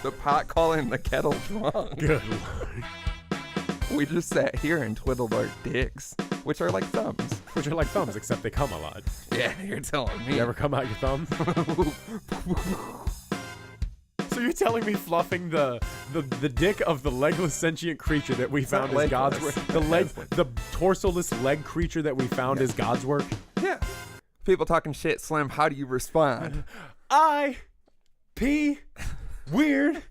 The pot calling the kettle drunk. Good Lord. We just sat here and twiddled our dicks, which are like thumbs. Which are like thumbs, except they come a lot. Yeah, you're telling me. You ever come out your thumb? So you're telling me fluffing the dick of the legless sentient creature that we found is God's work? The torso-less leg creature that we found is God's work? Yeah. People talking shit, Slim, how do you respond? I pee weird.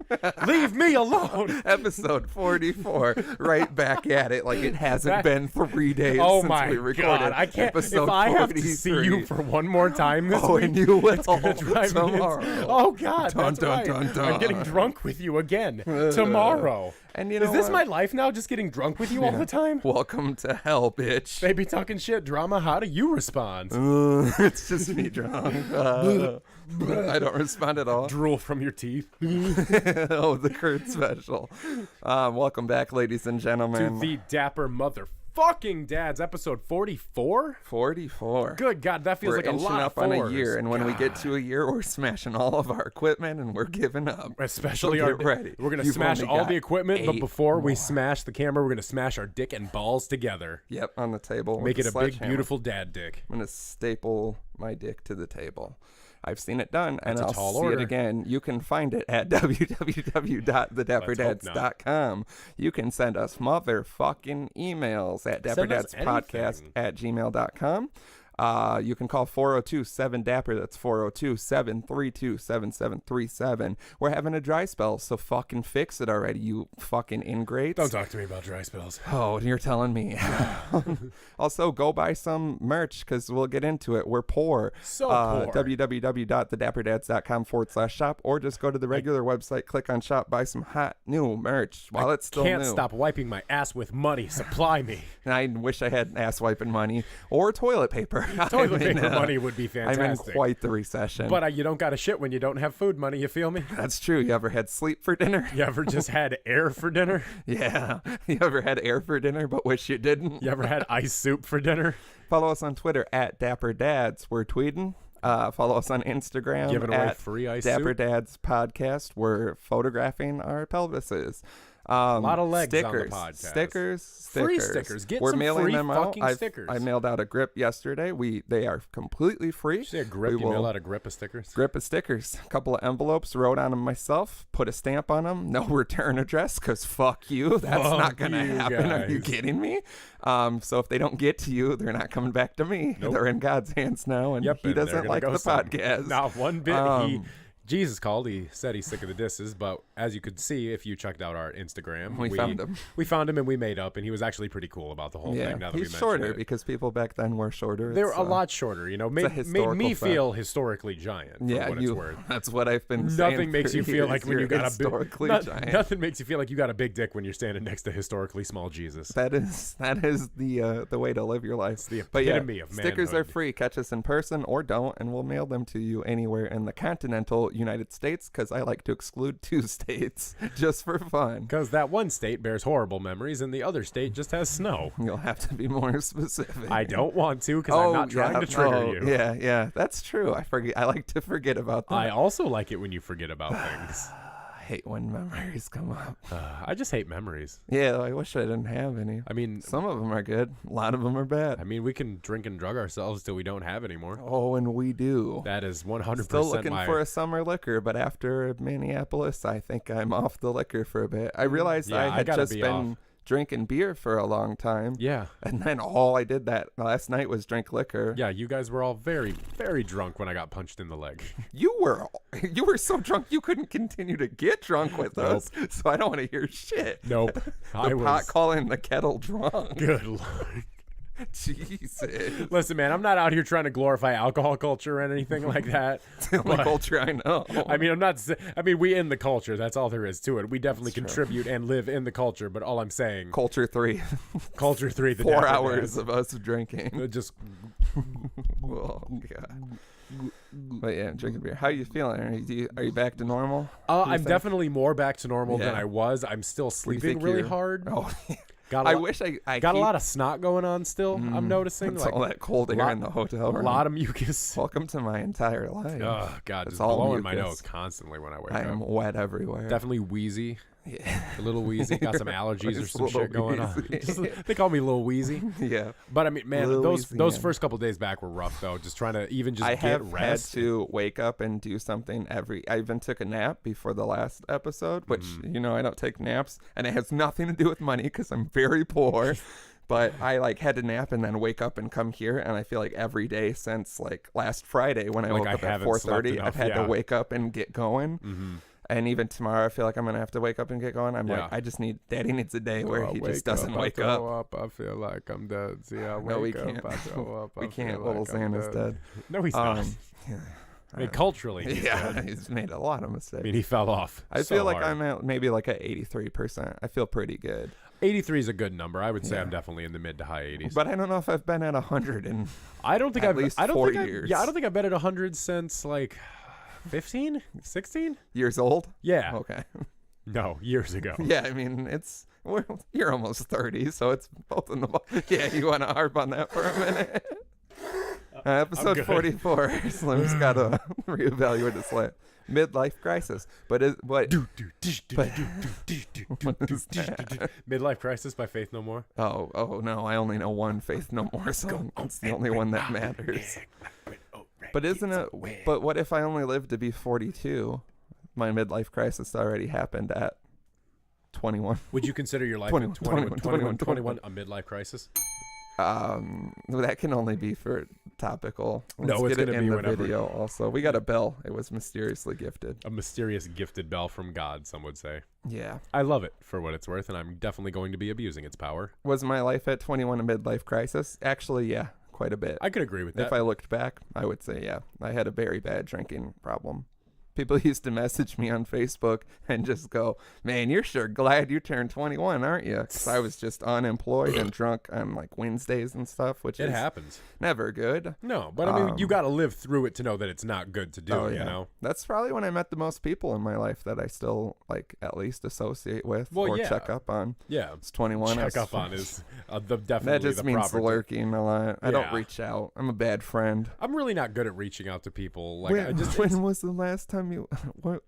Leave me alone. Episode 44, right back at it like it hasn't been 3 days oh since my we recorded God, I can't. episode If I have 43. to see you for one more time this week, and you will it's gonna drive me tomorrow. Oh God, Dun, that's dun, right. dun, dun. I'm getting drunk with you again tomorrow. And you know is this what? my life now? Just getting drunk with you all the time? Welcome to hell, bitch. Baby talking shit drama. How do you respond? It's just me drunk. I don't respond at all. Drool from your teeth. Oh, the Kurt special. Welcome back, ladies and gentlemen. To the Dapper motherfucking dads, episode 44? 44. Good God, that feels We're like a inching lot up of on fours. a year, and when we get God. to a year, we're smashing all of our equipment and we're giving up. Especially So our get ready. We're gonna You've smash only all got the equipment, but 8 before we more. smash the camera, we're gonna smash our dick and balls together. Yep, on the table. Make with it a big, sledgehammer. beautiful dad dick. I'm going to staple my dick to the table. I've seen it done, and That's a I'll tall see order. it again. You can find it at www.thedapperdads.com. You can send us motherfucking emails at Send us dapperdadspodcast@gmail.com. You can call 402-7-DAPPER. That's 402-732-7737. We're having a dry spell, so fucking fix it already, you fucking ingrates. Don't talk to me about dry spells. Oh, you're telling me. Also, go buy some merch because we'll get into it. We're poor. So poor. www.thedapperdads.com/shop, or just go to the regular website, click on shop, buy some hot new merch while it's still Can't new. stop wiping my ass with money. Supply me. And I wish I had ass wiping money or toilet paper. Toilet paper money would be fantastic. I'm in quite the recession. But you don't got to shit when you don't have food money. You feel me? That's true. You ever had sleep for dinner? You ever just had air for dinner? Yeah. You ever had air for dinner but wish you didn't? You ever had ice soup for dinner? Follow us on Twitter at DapperDads. We're tweeting. Follow us on Instagram Giving away at free ice Dapper soup. Dads Podcast. We're photographing our pelvises. A lot of legs on the stickers, podcast. Stickers. Free stickers. Get We're some mailing free them out. fucking stickers. I mailed out a grip yesterday. They are completely free. Did you say a grip? We You mail will- out a grip of stickers? Grip of stickers, a couple of envelopes, wrote on them myself, put a stamp on them, no return address, because fuck you, that's Fuck not going to you happen. Are you guys. kidding me? So if they don't get to you, they're not coming back to me. Nope. They're in God's hands now, and Yep, he and they're doesn't gonna like go the somewhere. podcast. Not one bit. Um, Jesus called. He said he's sick of the disses, but as you could see if you checked out our Instagram, We found him. We found him and we made up, and he was actually pretty cool about the whole Yeah, thing. Now that he's we shorter mention it. because people back then were shorter. They're It's, a lot shorter, you know. Made me historical feel historically giant. For Yeah, what it's worth. that's what I've been saying. Nothing makes for you feel years. like when You're you got a historically big giant. Nothing makes you feel like you got a big dick when you're standing next to historically small Jesus. That is the way to live your life. the But yeah, epitome of stickers are manhood. free. Catch us in person or don't, and we'll mail them to you anywhere in the continental United States. Because I like to exclude 2 states just for fun. Because that one state bears horrible memories, and the other state just has snow. You'll have to be more specific. I don't want to, because I'm not trying to trigger you. Yeah, that's true. I like to forget about that. I also like it when you forget about things. I hate when memories come up. I just hate memories. Yeah, I wish I didn't have any. I mean, Some of them are good. A lot of them are bad. we can drink and drug ourselves till we don't have anymore. Oh, and we do. That is 100% Still looking my... for a summer liquor, but after Minneapolis, I think I'm off the liquor for a bit. I realized Yeah, I I had gotta just be been off. drinking beer for a long time. Yeah. And then all I did that last night was drink liquor. Yeah, you guys were all very, very drunk when I got punched in the leg. You were so drunk you couldn't continue to get drunk with us. So I don't want to hear shit. Nope. The pot calling the kettle drunk. Good Lord. Jesus. Listen, man, I'm not out here trying to glorify alcohol culture or anything like that. It's the only culture I know. We in the culture. That's all there is to it. We definitely contribute and live in the culture, but all I'm saying... Culture 3. Culture 3, the 4 Dapper hours Dads. of us drinking. Just... Oh, God. But yeah, drinking beer. How you feeling? Are you back to normal? I'm definitely more back to normal than Yeah. I was. I'm still Where do you sleeping think really you're- hard. Oh, I wish I got a lot of snot going on still. I'm noticing. It's all that cold air in the hotel room. A lot of mucus. Welcome to my entire life. Oh, God. It's Just blowing my nose constantly when I wake up. I am wet everywhere. Definitely wheezy. Yeah. A little wheezy. Got some allergies or some shit going on. They call me Lil Wheezy. Yeah. But I mean, man, Lil those first couple days back were rough though. Just trying to even just get rest. Had to wake up and do something I even took a nap before the last episode, which I don't take naps, and it has nothing to do with money because I'm very poor. But I had to nap and then wake up and come here, and I feel like every day since last Friday when I woke up at 4:30, I've had to wake up and get going. Mm-hmm. And even tomorrow, I feel like I'm going to have to wake up and get going. I just Daddy needs a day where he just doesn't wake up. I feel like I'm dead. See, I wake no, we up, can't. I throw up. We can't. Little Xana's dead. No, he's not. Yeah. I mean, culturally, he's made a lot of mistakes. I mean, he fell off. I feel like I'm at maybe at 83%. I feel pretty good. 83 is a good number. I would say I'm definitely in the mid to high 80s. But I don't know if I've been at 100 in I don't think at I've least I don't 4 think years. I don't think I've been at 100 since 15, 16 years old. Yeah. Okay. No, years ago. Yeah, I mean you're almost 30, so it's both in the. Yeah, you want to harp on that for a minute? Episode 44. Slim's got to reevaluate his life. Midlife crisis, but what? Midlife Crisis by Faith No More. Oh no, I only know one Faith No More song. It's the only one that matters. But isn't it? But what if I only lived to be 42? My midlife crisis already happened at 21. Would you consider your life 21 a midlife crisis? That can only be for topical. No, it's going to be whatever. Video also. We got a bell. It was mysteriously gifted. A mysterious gifted bell from God, some would say. Yeah. I love it for what it's worth, and I'm definitely going to be abusing its power. Was my life at 21 a midlife crisis? Actually, yeah, quite a bit. I could agree with that. If I looked back, I would say, yeah, I had a very bad drinking problem. People used to message me on Facebook and just go, man, you're sure glad you turned 21, aren't you? Because I was just unemployed and drunk on Wednesdays and stuff, which it happens. Never good. No, but I mean, you got to live through it to know that it's not good to do, you know? That's probably when I met the most people in my life that I still at least associate with check up on. Yeah. It's 21. Check up on is definitely that just the means proper lurking a lot. I don't reach out. I'm a bad friend. I'm really not good at reaching out to people. When was the last time what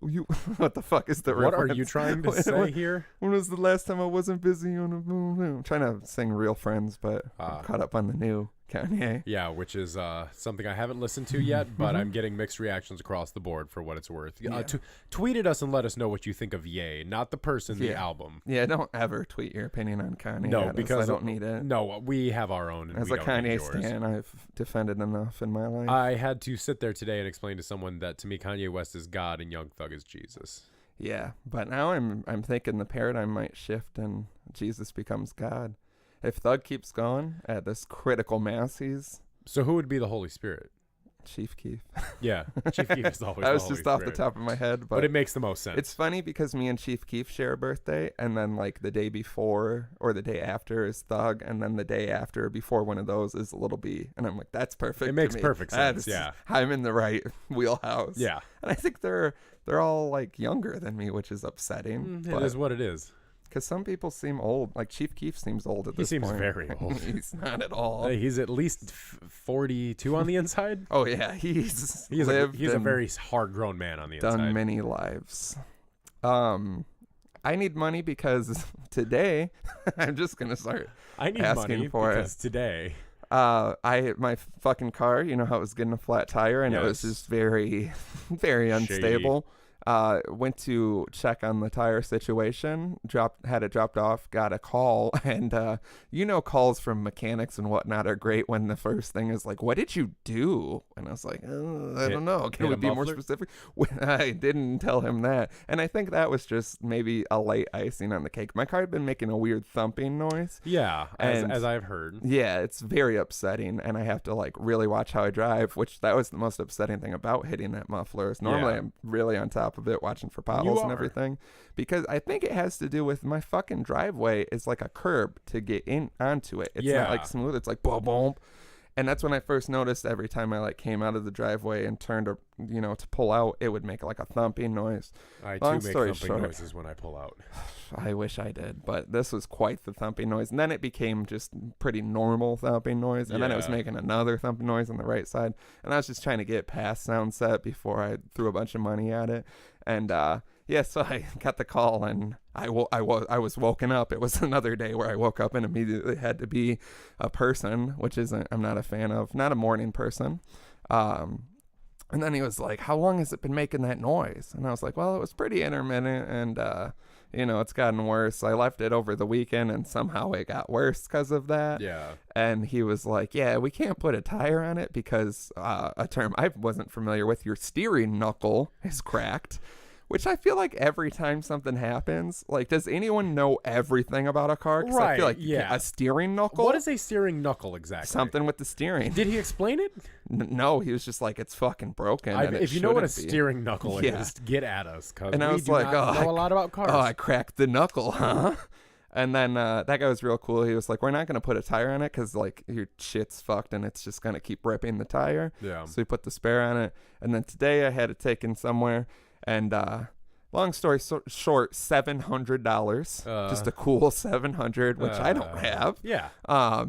the fuck is the what reference? Are you trying to say here? When was the last time I wasn't busy on I'm trying to sing Real Friends, but I'm caught up on the new Kanye. Yeah, which is something I haven't listened to yet, but I'm getting mixed reactions across the board for what it's worth. Yeah. Tweet at us and let us know what you think of Ye, not the person, the album. Yeah, don't ever tweet your opinion on Kanye. No, because I don't need it. No, we have our own. And as a Kanye stan, I've defended enough in my life. I had to sit there today and explain to someone that to me Kanye West is God and Young Thug is Jesus. Yeah, but now I'm thinking the paradigm might shift and Jesus becomes God. If Thug keeps going at this critical mass, so who would be the Holy Spirit? Chief Keef. Yeah, Chief Keef is always that was the Holy just off Spirit. The top of my head. But it makes the most sense. It's funny because me and Chief Keef share a birthday, and then the day before or the day after is Thug, and then the day after before one of those is Little B. And I'm like, that's perfect. It makes perfect sense, yeah. I'm in the right wheelhouse. Yeah. And I think they're all younger than me, which is upsetting. It is what it is. Because some people seem old. Chief Keef seems old at this point. He seems very old. He's not at all. He's at least 42 on the inside. Oh, yeah. He's a very hard-grown man on the inside. Done many lives. I need money because today, I'm just going to start asking for it. Today... my fucking car, you know how it was getting a flat tire and it was just very, very unstable. Went to check on the tire situation, had it dropped off, got a call, and calls from mechanics and whatnot are great when the first thing is what did you do? And I was like, I don't know. Can we be more specific? I didn't tell him that. And I think that was just maybe a light icing on the cake. My car had been making a weird thumping noise. Yeah, as I've heard. Yeah, it's very upsetting, and I have to really watch how I drive, which that was the most upsetting thing about hitting that muffler. Is normally I'm really on top of it, watching for potholes and everything, because I think it has to do with my fucking driveway is like a curb to get in onto it. It's not smooth. It's boom, boom. And that's when I first noticed every time I like came out of the driveway and turned to, to pull out, it would make like a thumping noise. I too make thumping noises when I pull out. I wish I did, but this was quite the thumping noise. And then it became just pretty normal thumping noise. And then it was making another thumping noise on the right side. And I was just trying to get past sound set before I threw a bunch of money at it. And so I got the call and I was woken up. It was another day where I woke up and immediately had to be a person, which I'm not a fan of, not a morning person. And then he was like, how long has it been making that noise? And I was like, well, it was pretty intermittent and, it's gotten worse. I left it over the weekend and somehow it got worse because of that. Yeah. And he was like, yeah, we can't put a tire on it because a term I wasn't familiar with, your steering knuckle is cracked. Which I feel like every time something happens, like, does anyone know everything about a car? Because I feel like a steering knuckle. What is a steering knuckle exactly? Something with the steering. Did he explain it? No, he was just like, it's fucking broken. If you know what a steering knuckle is, get at us. And I was like, know a lot about cars. Oh, I cracked the knuckle, huh? And then that guy was real cool. He was like, we're not going to put a tire on it because, like, your shit's fucked and it's just going to keep ripping the tire. Yeah. So we put the spare on it. And then today I had it taken somewhere. And long story short, $700. Just a cool $700, which I don't have. Yeah. I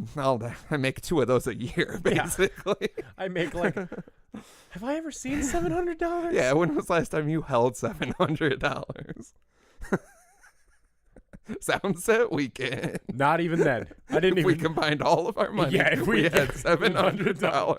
make 2 of those a year, basically. Yeah. I make like... Have I ever seen $700? Yeah, when was the last time you held $700? Sunset weekend. Not even then. I didn't if we combined all of our money. Yeah, if we had $700.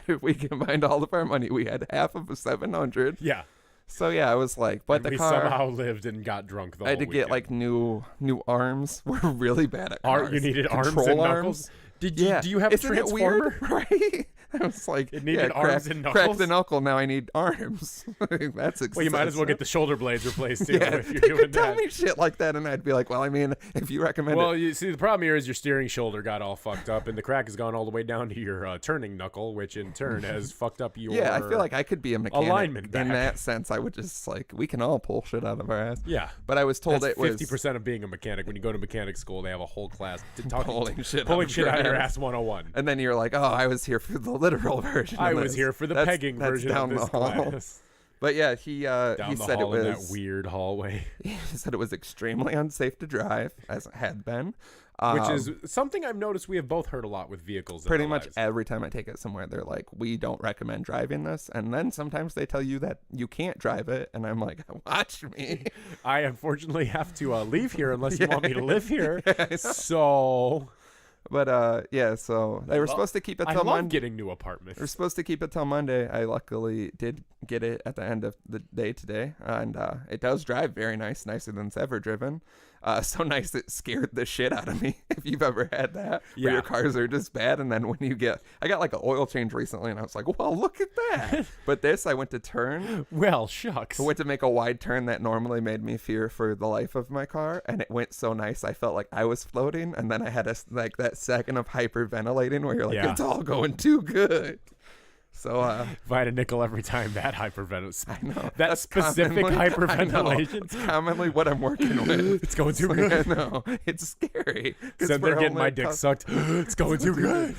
If we combined all of our money, we had half of a $700. Yeah. So yeah, I was like, but and the car somehow lived and got drunk the whole I had to get like new arms. We're really bad at cars. You needed Control arms and knuckles. Do you have a transformer? It weird, right? I was like, it needed arms and knuckles. Crack the knuckle. Now I need arms. That's expensive. Well, you might as well get the shoulder blades replaced too. Yeah, if you're they doing could tell me shit like that, and I'd be like, well, I mean, if you recommend it. Well, you see, the problem here is your steering shoulder got all fucked up, and the crack has gone all the way down to your turning knuckle, which in turn has fucked up your I feel like I could be a mechanic. Alignment back. In that sense, I would just like, we can all pull shit out of our ass. Yeah. But I was told That's it was 50% of being a mechanic. When you go to mechanic school, they have a whole class pulling shit out of your ass 101. And then you're like, oh, I was here for the literal version. I was here for the pegging version down of this the hall. class. But yeah, he said it was in that weird hallway. He said it was extremely unsafe to drive, as it had been. Which is something I've noticed we have both heard a lot with vehicles. Pretty much every time I take it somewhere, they're like, we don't recommend driving this. And then sometimes they tell you that you can't drive it. And I'm like, watch me. I unfortunately have to leave here unless you want me to live here. So... But so they were supposed to keep it till Monday. I love getting new apartments. They were supposed to keep it till Monday. I luckily did get it at the end of the day today, and it does drive very nice, nicer than it's ever driven. So nice it scared the shit out of me. If you've ever had that, where your cars are just bad, and then when you I got like an oil change recently, and I was like, well, look at that. But this, I went to turn. Well, shucks. I went to make a wide turn that normally made me fear for the life of my car, and it went so nice. I felt like I was floating, and then I had that second of hyperventilating where you're like, it's all going too good. So if I had a nickel every time that hyperventilation. I know. That specific hyperventilation. It's commonly what I'm working with. It's going too good. I know. It's scary. So they're getting my dick sucked. It's going too good.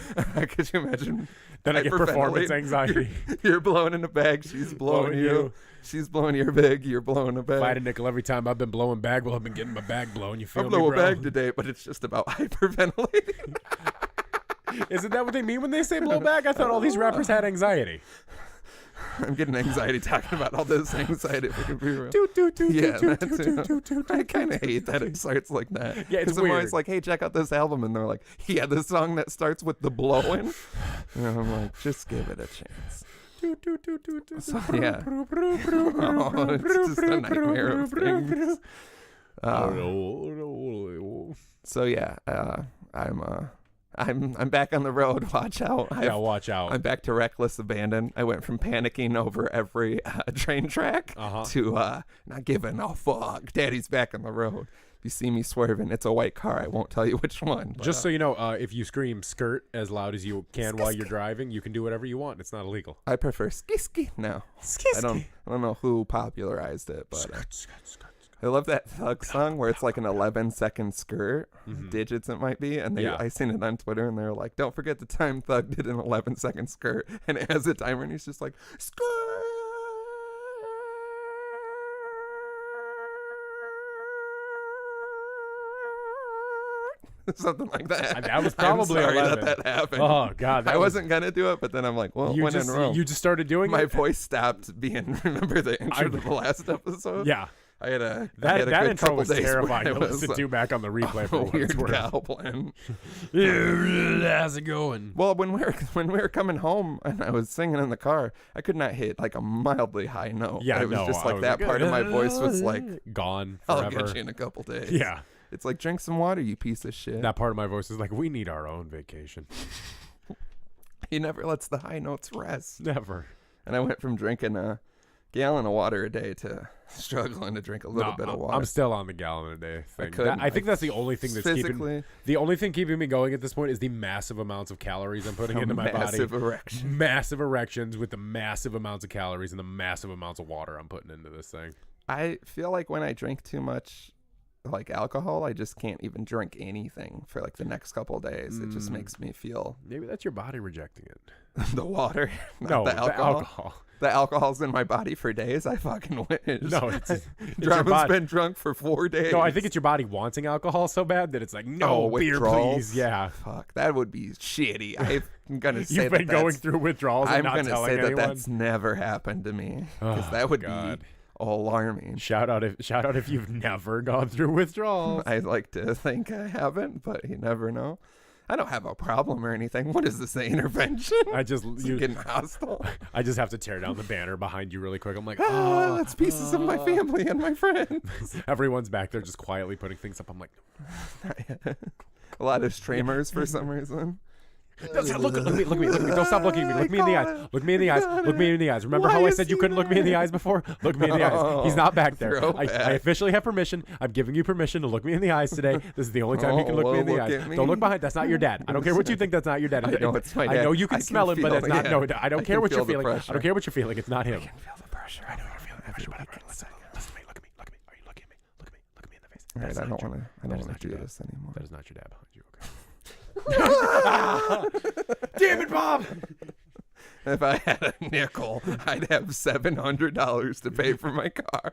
Could you imagine? Then I get performance anxiety. You're blowing in a bag. She's blowing you. She's blowing your bag. You're blowing a bag. If I had a nickel every time I've been blowing bag, well, I've been getting my bag blown. You feel me, bro? I blow a bag bag today, but it's just about hyperventilating. Isn't that what they mean when they say blow bag? I thought all these rappers had anxiety. I'm getting anxiety talking about all this anxiety. If we can be real. I kind of hate that it starts like that. Yeah, it's weird. I'm always like, hey, check out this album. And they're like, yeah, the song that starts with the blowing. And I'm like, just give it a chance. So, yeah. Oh, it's just a nightmare of things. So, yeah, I'm back on the road. Watch out. Watch out. I'm back to reckless abandon. I went from panicking over every train track to not giving a fuck. Daddy's back on the road. If you see me swerving, it's a white car. I won't tell you which one. But, just so you know, if you scream skirt as loud as you can while you're driving, you can do whatever you want. It's not illegal. I prefer ski. No. Ski. I don't know who popularized it, but I love that Thug song where it's like an 11-second skirt, digits it might be, and I seen it on Twitter, and they're like, "Don't forget the time Thug did an 11-second skirt," and it has a timer, and he's just like, "Skirt." Something like that. That was probably I'm sorry 11. that happened. Oh God, I wasn't gonna do it, but then I'm like, well, when in Rome. You just started doing my it. voice stopped being. Remember the intro to the last episod? Yeah. I had a that good intro couple was days terrifying where to listen to back on the replay for a what it's weird worth. gal playing. How's it going? Well, when we were coming home and I was singing in the car, I could not hit like a mildly high note. Yeah, it was just like that part of my voice was like gone I'll forever. get you in a couple days. Yeah. It's like, drink some water, you piece of shit. That part of my voice is like, we need our own vacation. He never lets the high notes rest. Never. And I went from drinking a gallon of water a day to struggling to drink a little bit of water. I'm still on the gallon a day thing. I think that's the only thing that's keeping me going at this point is the massive amounts of calories I'm putting into my body. Massive erections with the massive amounts of calories and the massive amounts of water I'm putting into this thing. I feel like when I drink too much like alcohol, I just can't even drink anything for like the next couple of days. It just makes me feel maybe that's your body rejecting it. The water, no, the alcohol. The alcohol's in my body for days. I fucking wish. No, it's Drama's been drunk for 4 days. No, I think it's your body wanting alcohol so bad that it's like, no, beer, please. Yeah. Fuck, that would be shitty. I'm gonna say you've been going through withdrawals and not telling anyone. I'm gonna say that's never happened to me because that would be alarming. Shout out if you've never gone through withdrawals. I'd like to think I haven't, but you never know. I don't have a problem or anything. What is this, an intervention? You getting hostile. I just have to tear down the banner behind you really quick. I'm like, that's pieces of my family and my friends. Everyone's back there just quietly putting things up. I'm like, a lot of streamers for some reason. Look at me. Don't stop looking at me. Look me in the eyes. Look me in the eyes. Look me in the eyes. Remember how I said you couldn't look me in the eyes before? Look me in the eyes. He's not back there. I officially have permission. I'm giving you permission to look me in the eyes today. This is the only time you can look me in the eyes. Don't look behind. That's not your dad. I don't care what you think. That's not your dad. I know it's my dad. I know you can smell him, but it's not. No, I don't care what you're feeling. Pressure. I don't care what you're feeling. It's not him. I can feel the pressure. I know you're feeling every week. Listen to me. Look at me. Are you looking at me? Look at me in the face. All right, I don't want to do this anymore. That is not your dad behind you. Okay. Damn it, Bob! If I had a nickel, I'd have $700 to pay for my car.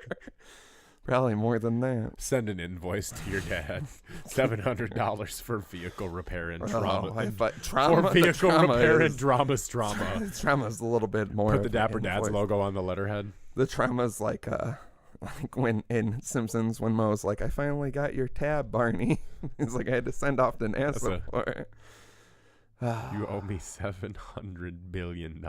Probably more than that. Send an invoice to your dad. $700 for vehicle repair and trauma. Trauma. For vehicle repair and drama's trauma. Trauma's a little bit more. Put the Dapper Dad's logo on the letterhead. The trauma's like when in Simpsons when Moe's like, I finally got your tab, Barney. He's like, I had to send off to NASA for it. You owe me $700 billion.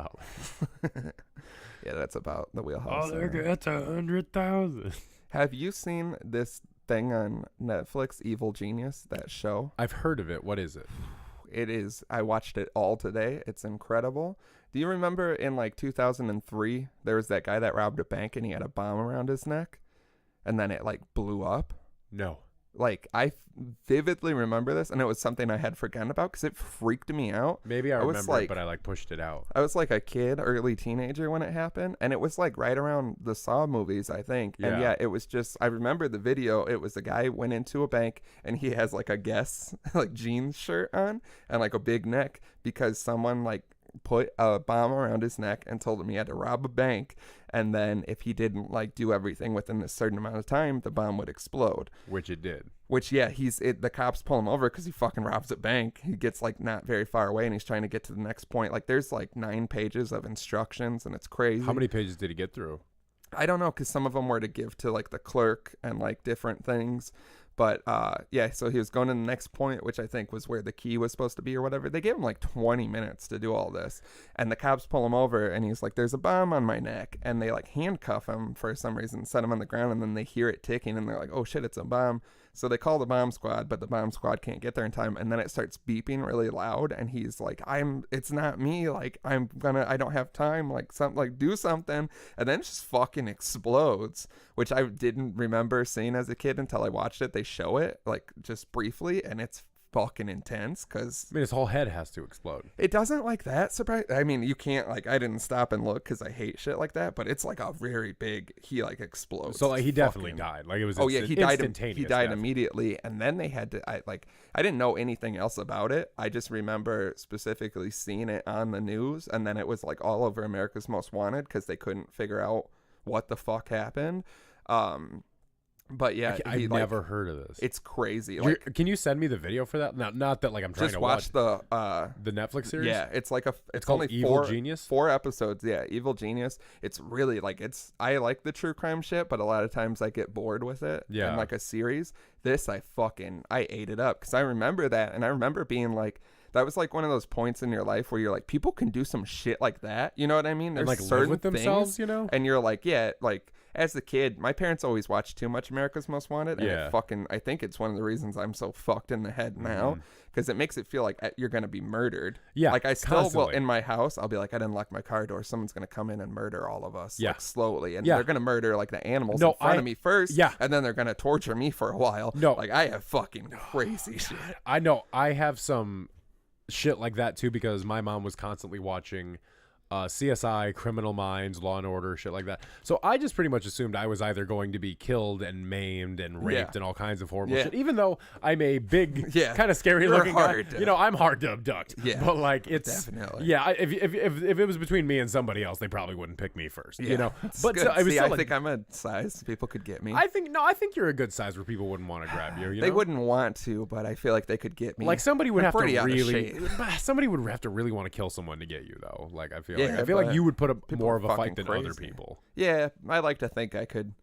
Yeah, that's about the wheelhouse. Oh, that's 100,000. Have you seen this thing on Netflix, Evil Genius, that show? I've heard of it. What is it? It is. I watched it all today. It's incredible. Do you remember in like 2003, there was that guy that robbed a bank and he had a bomb around his neck and then it like blew up? No. Like I vividly remember this, and it was something I had forgotten about because it freaked me out. Maybe I remember it, but I like pushed it out. I was like a kid, early teenager when it happened, and it was like right around the Saw movies, I think. Yeah. And yeah, it was just, I remember the video. It was a guy went into a bank and he has like a Guess like jeans shirt on and like a big neck because someone like put a bomb around his neck and told him he had to rob a bank, and then if he didn't like do everything within a certain amount of time, the bomb would explode, which it did. Which yeah, the cops pull him over because he fucking robs a bank. He gets like not very far away and he's trying to get to the next point. Like there's like 9 pages of instructions and it's crazy. How many pages did he get through? I don't know, because some of them were to give to like the clerk and like different things. But yeah, so he was going to the next point, which I think was where the key was supposed to be or whatever. They gave him like 20 minutes to do all this. And the cops pull him over and he's like, there's a bomb on my neck. And they like handcuff him for some reason, set him on the ground. And then they hear it ticking and they're like, oh shit, it's a bomb. So they call the bomb squad, but the bomb squad can't get there in time. And then it starts beeping really loud. And he's like, it's not me. Like, I don't have time. Like, do something. And then it just fucking explodes, which I didn't remember seeing as a kid until I watched it. They show it like just briefly and it's fucking intense because I mean, his whole head has to explode. It doesn't like that surprise. I mean, you can't like. I didn't stop and look because I hate shit like that. But it's like a very big. He like explodes. So like he definitely died. Like it was. He died. Instantaneous. He died immediately, and then they had to. I didn't know anything else about it. I just remember specifically seeing it on the news, and then it was like all over America's Most Wanted because they couldn't figure out what the fuck happened. But yeah, I've never heard of this. It's crazy. Can you send me the video for that? Not that like I'm trying to watch the Netflix series. Yeah, it's like it's called only Evil Genius. 4 episodes. Yeah, Evil Genius. It's really like I like the true crime shit, but a lot of times I get bored with it. Yeah, in like a series. This I ate it up because I remember that, and I remember being like. That was like one of those points in your life where you're like, people can do some shit like that. You know what I mean? There's and like certain live with themselves, things, you know? And you're like, yeah, like as a kid, my parents always watched too much America's Most Wanted. And yeah. I think it's one of the reasons I'm so fucked in the head now because it makes it feel like you're going to be murdered. Yeah. Like I still constantly. will in my house. I'll be like, I didn't lock my car door. Someone's going to come in and murder all of us. Yeah. Like slowly. And yeah. they're going to murder like the animals in front of me first. Yeah. And then they're going to torture me for a while. No. Like I have fucking crazy shit. I know. I have some shit like that too because my mom was constantly watching CSI, Criminal Minds, Law and Order, shit like that. So I just pretty much assumed I was either going to be killed and maimed and raped and all kinds of horrible shit. Even though I'm a big, kind of scary looking guy, you know, I'm hard to abduct. Yeah, but like it's definitely. Yeah, if it was between me and somebody else, they probably wouldn't pick me first. You know, but so, I think I'm a size people could get me. I think you're a good size where people wouldn't want to grab you. You know? They wouldn't want to, but I feel like they could get me. Like somebody would have to really, somebody would have to really want to kill someone to get you though. Like I feel Yeah, like you would put up more of a fight than crazy. other people. Yeah, I like to think I could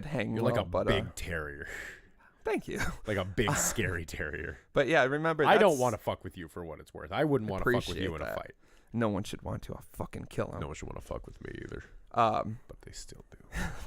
hang. You're like a big terrier. Thank you. Like a big scary terrier. But yeah, I remember. I don't want to fuck with you for what it's worth. I wouldn't want to fuck with you in a fight. No one should want to. I'll fucking kill him. No one should want to fuck with me either. But they still do.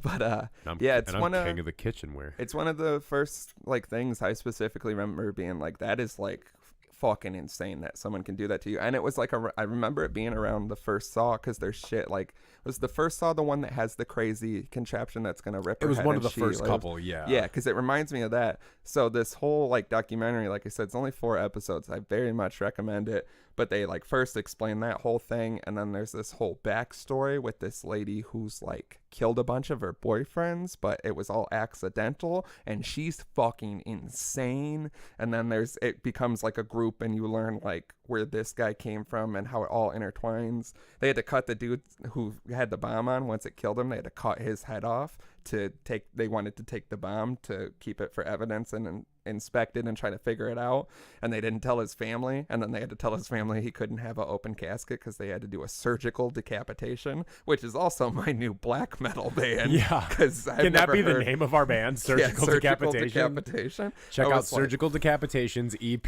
But I'm king of the kitchenware. It's one of the first like things I specifically remember being like, that is like fucking insane that someone can do that to you. And it was like I remember it being around the first Saw because there's shit like, was the first Saw the one that has the crazy contraption that's gonna rip her head? It was one of the first couple. Yeah because it reminds me of that. So this whole like documentary, like I said, it's only 4 episodes. I very much recommend it. But they like first explain that whole thing, and then there's this whole backstory with this lady who's like killed a bunch of her boyfriends, but it was all accidental, and she's fucking insane. And then it becomes like a group, and you learn like where this guy came from and how it all intertwines. They had to cut the dude who had the bomb on. Once it killed him, they had to cut his head off they wanted to take the bomb to keep it for evidence and inspect it and try to figure it out, and they didn't tell his family, and then they had to tell his family he couldn't have an open casket because they had to do a surgical decapitation, which is also my new black metal band. Yeah, because can that be the name of our band? Surgical Decapitation. Check out Surgical Decapitation's EP.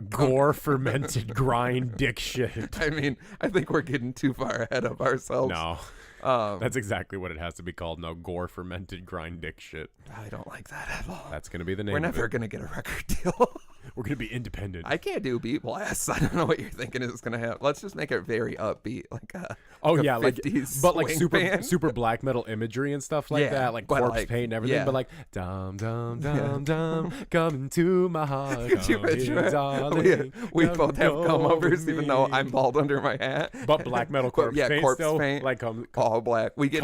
Gore fermented grind dick shit. I mean, I think we're getting too far ahead of ourselves. No. That's exactly what it has to be called now. Gore fermented grind dick shit. I don't like that at all. That's going to be the name. We're never going to get a record deal. We're going to be independent. I can't do beat blasts. I don't know what you're thinking is going to happen. Let's just make it very upbeat. Like a 50s but like band. super black metal imagery and stuff like that. Like corpse paint and everything. Yeah. But like, dum, dum, dum, dum, come to my heart. Could you picture darling, we both have come overs, even though I'm bald under my hat. But black metal corpse paint corpse still. paint. Like all black. We get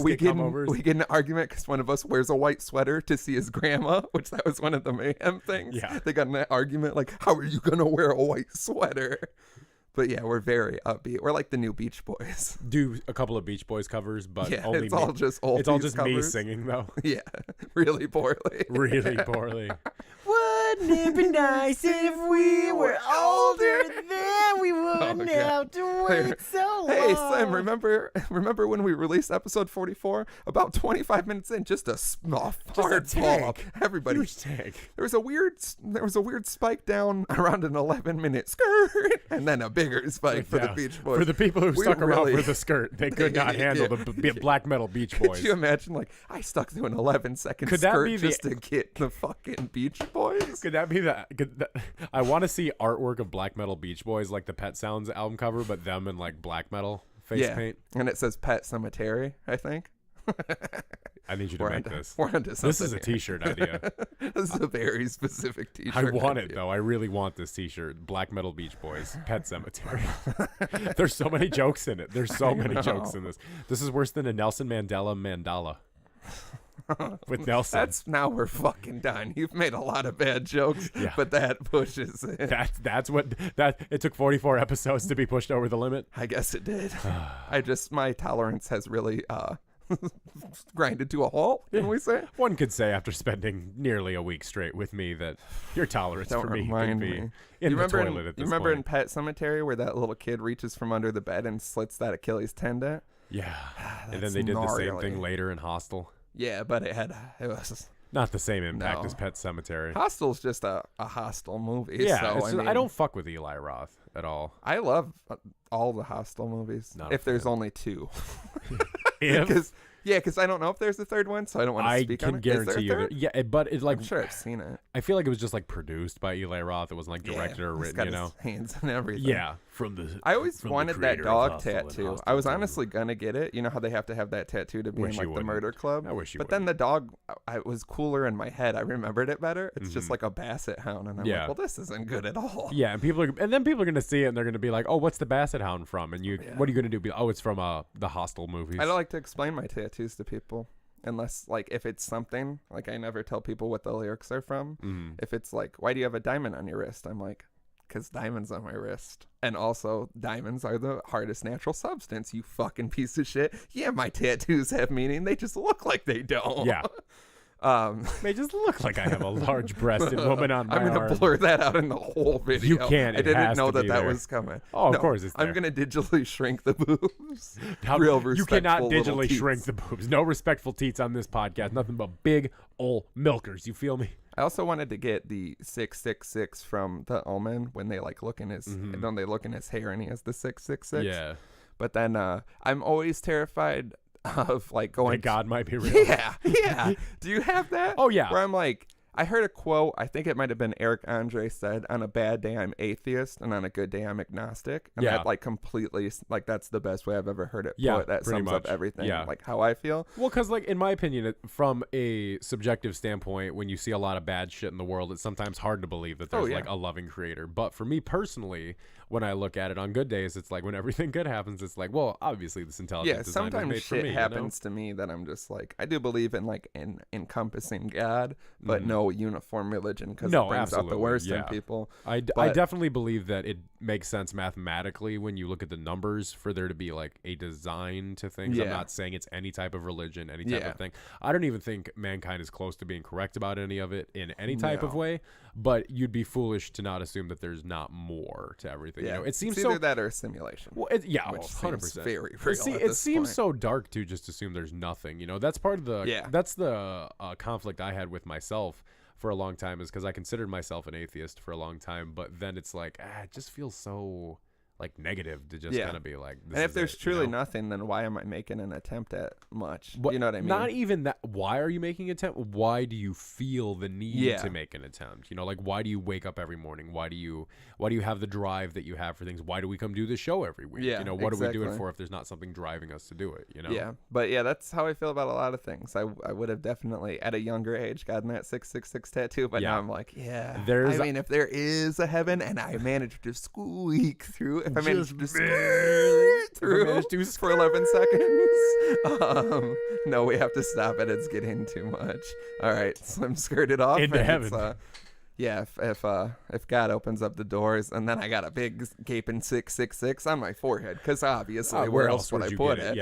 we get in an argument because one of us wears a white sweater to see his grandma, which that was one of the mayhem things. Yeah. They got in that argument like, how are you gonna wear a white sweater? But yeah, we're very upbeat. We're like the new Beach Boys. Do a couple of Beach Boys covers, but only it's all just old. It's all just covers. me singing though. Yeah, really poorly. Really poorly. Wouldn't it be nice if we were older, then we wouldn't have to wait so long? Hey, Slim, remember when we released episode 44? About 25 minutes in, just a small hard fall up. Everybody. Huge tank. There was a weird spike down around an 11-minute skirt, and then a bigger spike for the Beach Boys. For the people who stuck around for the skirt, they could not handle the black metal Beach Boys. Could you imagine, like, I stuck through an 11-second skirt just to get the fucking Beach Boys? Could that be I want to see artwork of black metal Beach Boys, like the Pet Sounds album cover, but them in like black metal face paint. And it says Pet Cemetery, I think. I need you to make this. We're onto something. This is a T-shirt idea. This is a very specific T-shirt. I want idea. it though. I really want this T-shirt. Black Metal Beach Boys, Pet Cemetery. There's so many jokes in it. There's so many jokes in this. This is worse than a Nelson Mandela Mandala. With Nelson. That's now we're fucking done. You've made a lot of bad jokes, but that pushes it. That's what it took 44 episodes to be pushed over the limit. I guess it did. My tolerance has really grinded to a halt, can we say? One could say after spending nearly a week straight with me that your tolerance for me could be in the toilet at this point. You remember in Pet Cemetery where that little kid reaches from under the bed and slits that Achilles tendon? Yeah. And then they did the same thing later in Hostel. Yeah, but it was not the same impact as Pet Cemetery. Hostel's just a hostel movie. Yeah, so, I don't fuck with Eli Roth at all. I love all the Hostel movies. If there's only two. Because I don't know if there's a third one, so I don't want to speak on it. I can guarantee you that. But it's like I'm sure I've seen it. I feel like it was just like produced by Eli Roth. It wasn't like directed or written. Got his hands and everything. Yeah, I always wanted that dog tattoo. I was honestly gonna get it. You know how they have to have that tattoo to be in like the murder club. I wish you. But then the dog, I was cooler in my head. I remembered it better. It's just like a basset hound, and I'm like, well, this isn't good at all. Yeah, and then people are gonna see it and they're gonna be like, oh, what's the basset hound from? And what are you gonna do? Be, oh, it's from the Hostel movies. I don't like to explain my tattoos to people. Unless, like, if it's something, like, I never tell people what the lyrics are from. If it's like, why do you have a diamond on your wrist? I'm like, because diamonds on my wrist. And also, diamonds are the hardest natural substance, you fucking piece of shit. Yeah, my tattoos have meaning. They just look like they don't. Yeah. They just look like I have a large-breasted woman on my arm. I'm going to blur that out in the whole video. You can't. I didn't know that was coming. Oh, of course it's there. I'm going to digitally shrink the boobs. You cannot digitally shrink the boobs. No respectful teats on this podcast. Nothing but big old milkers. You feel me? I also wanted to get the 666 from The Omen when they like look in his, don't they look in his hair and he has the 666? Yeah. But then I'm always terrified of like going God might be real. Yeah. Do you have that? Oh yeah. Where I'm like, I heard a quote, I think it might have been Eric Andre said, on a bad day I'm atheist and on a good day I'm agnostic. And that like completely, like that's the best way I've ever heard it put. That sums up everything, like how I feel. Well, because like in my opinion, from a subjective standpoint, when you see a lot of bad shit in the world, it's sometimes hard to believe that there's like a loving creator. But for me personally, when I look at it on good days, it's like when everything good happens, it's like, well, obviously this intelligent design was made for me. Sometimes shit happens to me that I'm just like, I do believe in like encompassing God, but no uniform religion because it brings out the worst in people. I definitely believe that it makes sense mathematically when you look at the numbers for there to be like a design to things. I'm not saying it's any type of religion, any type of thing. I don't even think mankind is close to being correct about any of it in any type of way, but you'd be foolish to not assume that there's not more to everything. You know, it seems either that or a simulation. Well, which 100%. Very real. It seems so dark to just assume there's nothing. You know, that's part of the that's the conflict I had with myself for a long time, is because I considered myself an atheist for a long time, but then it's like it just feels so like negative to just kind of be like, this and if there's truly nothing, then why am I making an attempt at much? You know what I mean? Not even that. Why are you making an attempt? Why do you feel the need to make an attempt? You know, like why do you wake up every morning? Why do you have the drive that you have for things? Why do we come do this show every week? You know, what are we doing for if there's not something driving us to do it? You know? Yeah, but that's how I feel about a lot of things. I would have definitely at a younger age gotten that 666 tattoo, but now I'm like, if there is a heaven and I managed to squeak through, if I managed to skirt through for 11 seconds. No, we have to stop it. It's getting too much. All right, Slim skirted off into heaven. If God opens up the doors and then I got a big gaping 666 on my forehead, because obviously where else would I put it?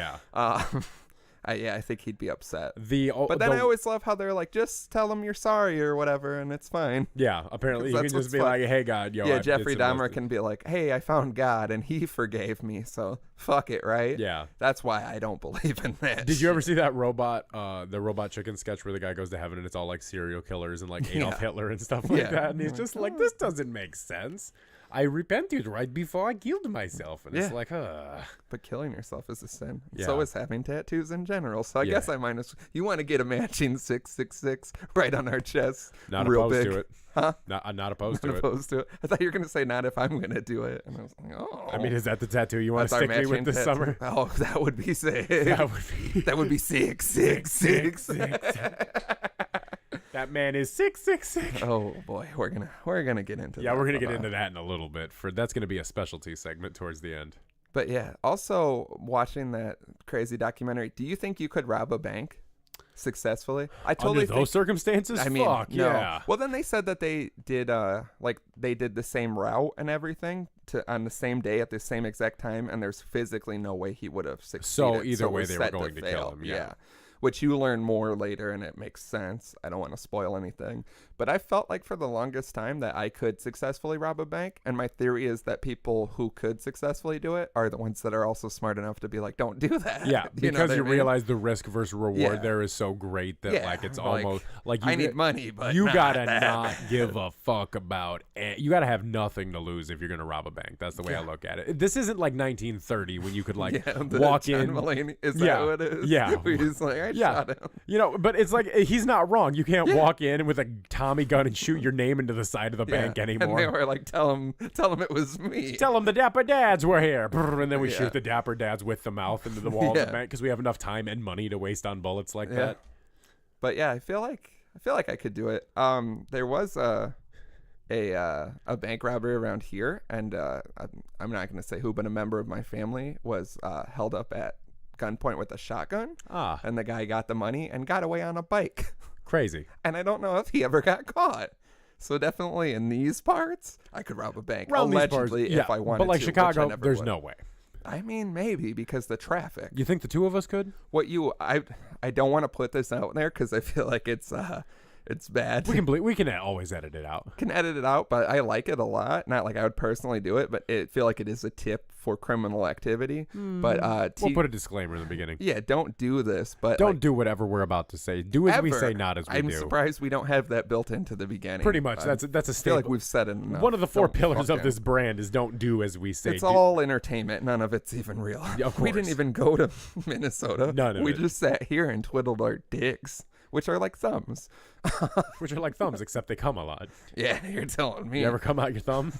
I think he'd be upset. But then I always love how they're like, just tell him you're sorry or whatever, and it's fine. Yeah, apparently you can just be like, hey, God, Jeffrey Dahmer can be like, hey, I found God, and he forgave me, so fuck it, right? Yeah. That's why I don't believe in that. Did you ever see that the Robot Chicken sketch where the guy goes to heaven and it's all like serial killers and like Adolf Hitler and stuff like that, and he's just like, this doesn't make sense. I repented right before I killed myself. And it's like, But killing yourself is a sin. Yeah. So is having tattoos in general. So I guess I might as you want to get a matching 666 right on our chest. Not real opposed big. to it. Huh? I'm not opposed Not to opposed to it. I thought you were going to say not if I'm going to do it. And I was like, oh. I mean, is that the tattoo you want to That's stick me with this tattoo. summer? Oh, that would be sick. That would be 666. That man is 666. Oh boy, we're gonna get into that. Yeah, we're gonna get into that in a little bit. That's gonna be a specialty segment towards the end. But yeah, also watching that crazy documentary. Do you think you could rob a bank successfully? I totally Under those circumstances. I mean, fuck no. yeah. Well, then they said that they did they did the same route and everything on the same day at the same exact time, and there's physically no way he would have succeeded. So either it way, was they were set going to kill him. Yeah. Which you learn more later, and it makes sense. I don't want to spoil anything. But I felt like for the longest time that I could successfully rob a bank. And my theory is that people who could successfully do it are the ones that are also smart enough to be like, don't do that. Yeah, because you realize the risk versus reward there is so great that Yeah, it's like, almost like you I need money, but you not gotta that not bad. give a fuck about you gotta have nothing to lose if you're gonna rob a bank. That's the way I look at it. This isn't like 1930 when you could like walk John in. Mulaney, is that what it is? Yeah. Where he's like, I shot him. You know, but it's like he's not wrong. You can't walk in with a Tommy gun and shoot your name into the side of the bank anymore. And they were like, tell him it was me. Tell them the Dapper Dads were here. Brr, and then we shoot the Dapper Dads with the mouth into the wall of the bank because we have enough time and money to waste on bullets like that. But yeah, I feel like I could do it. There was a bank robbery around here, and I'm not going to say who, but a member of my family was held up at gunpoint with a shotgun. And the guy got the money and got away on a bike. Crazy. And I don't know if he ever got caught. So definitely in these parts, I could rob a bank. Around allegedly, these parts, if I wanted to. But like to, Chicago, there's no way. I mean, maybe because the traffic. You think the two of us could? I don't want to put this out there because I feel like it's bad. We can always edit it out. Can edit it out, but I like it a lot. Not like I would personally do it, but I feel like it is a tip for criminal activity. But we'll put a disclaimer in the beginning. Yeah, don't do this. But don't do whatever we're about to say. Do as we say, not as we do. I'm surprised we don't have that built into the beginning. Pretty much. That's a staple. I feel like we've said it enough. One of the four pillars of this brand is don't do as we say. It's all entertainment. None of it's even real. Yeah, of course. We didn't even go to Minnesota. None of we it. just sat here and twiddled our dicks, which are like thumbs. Which are like thumbs, except they come a lot. Yeah, you're telling me. You ever come out your thumb?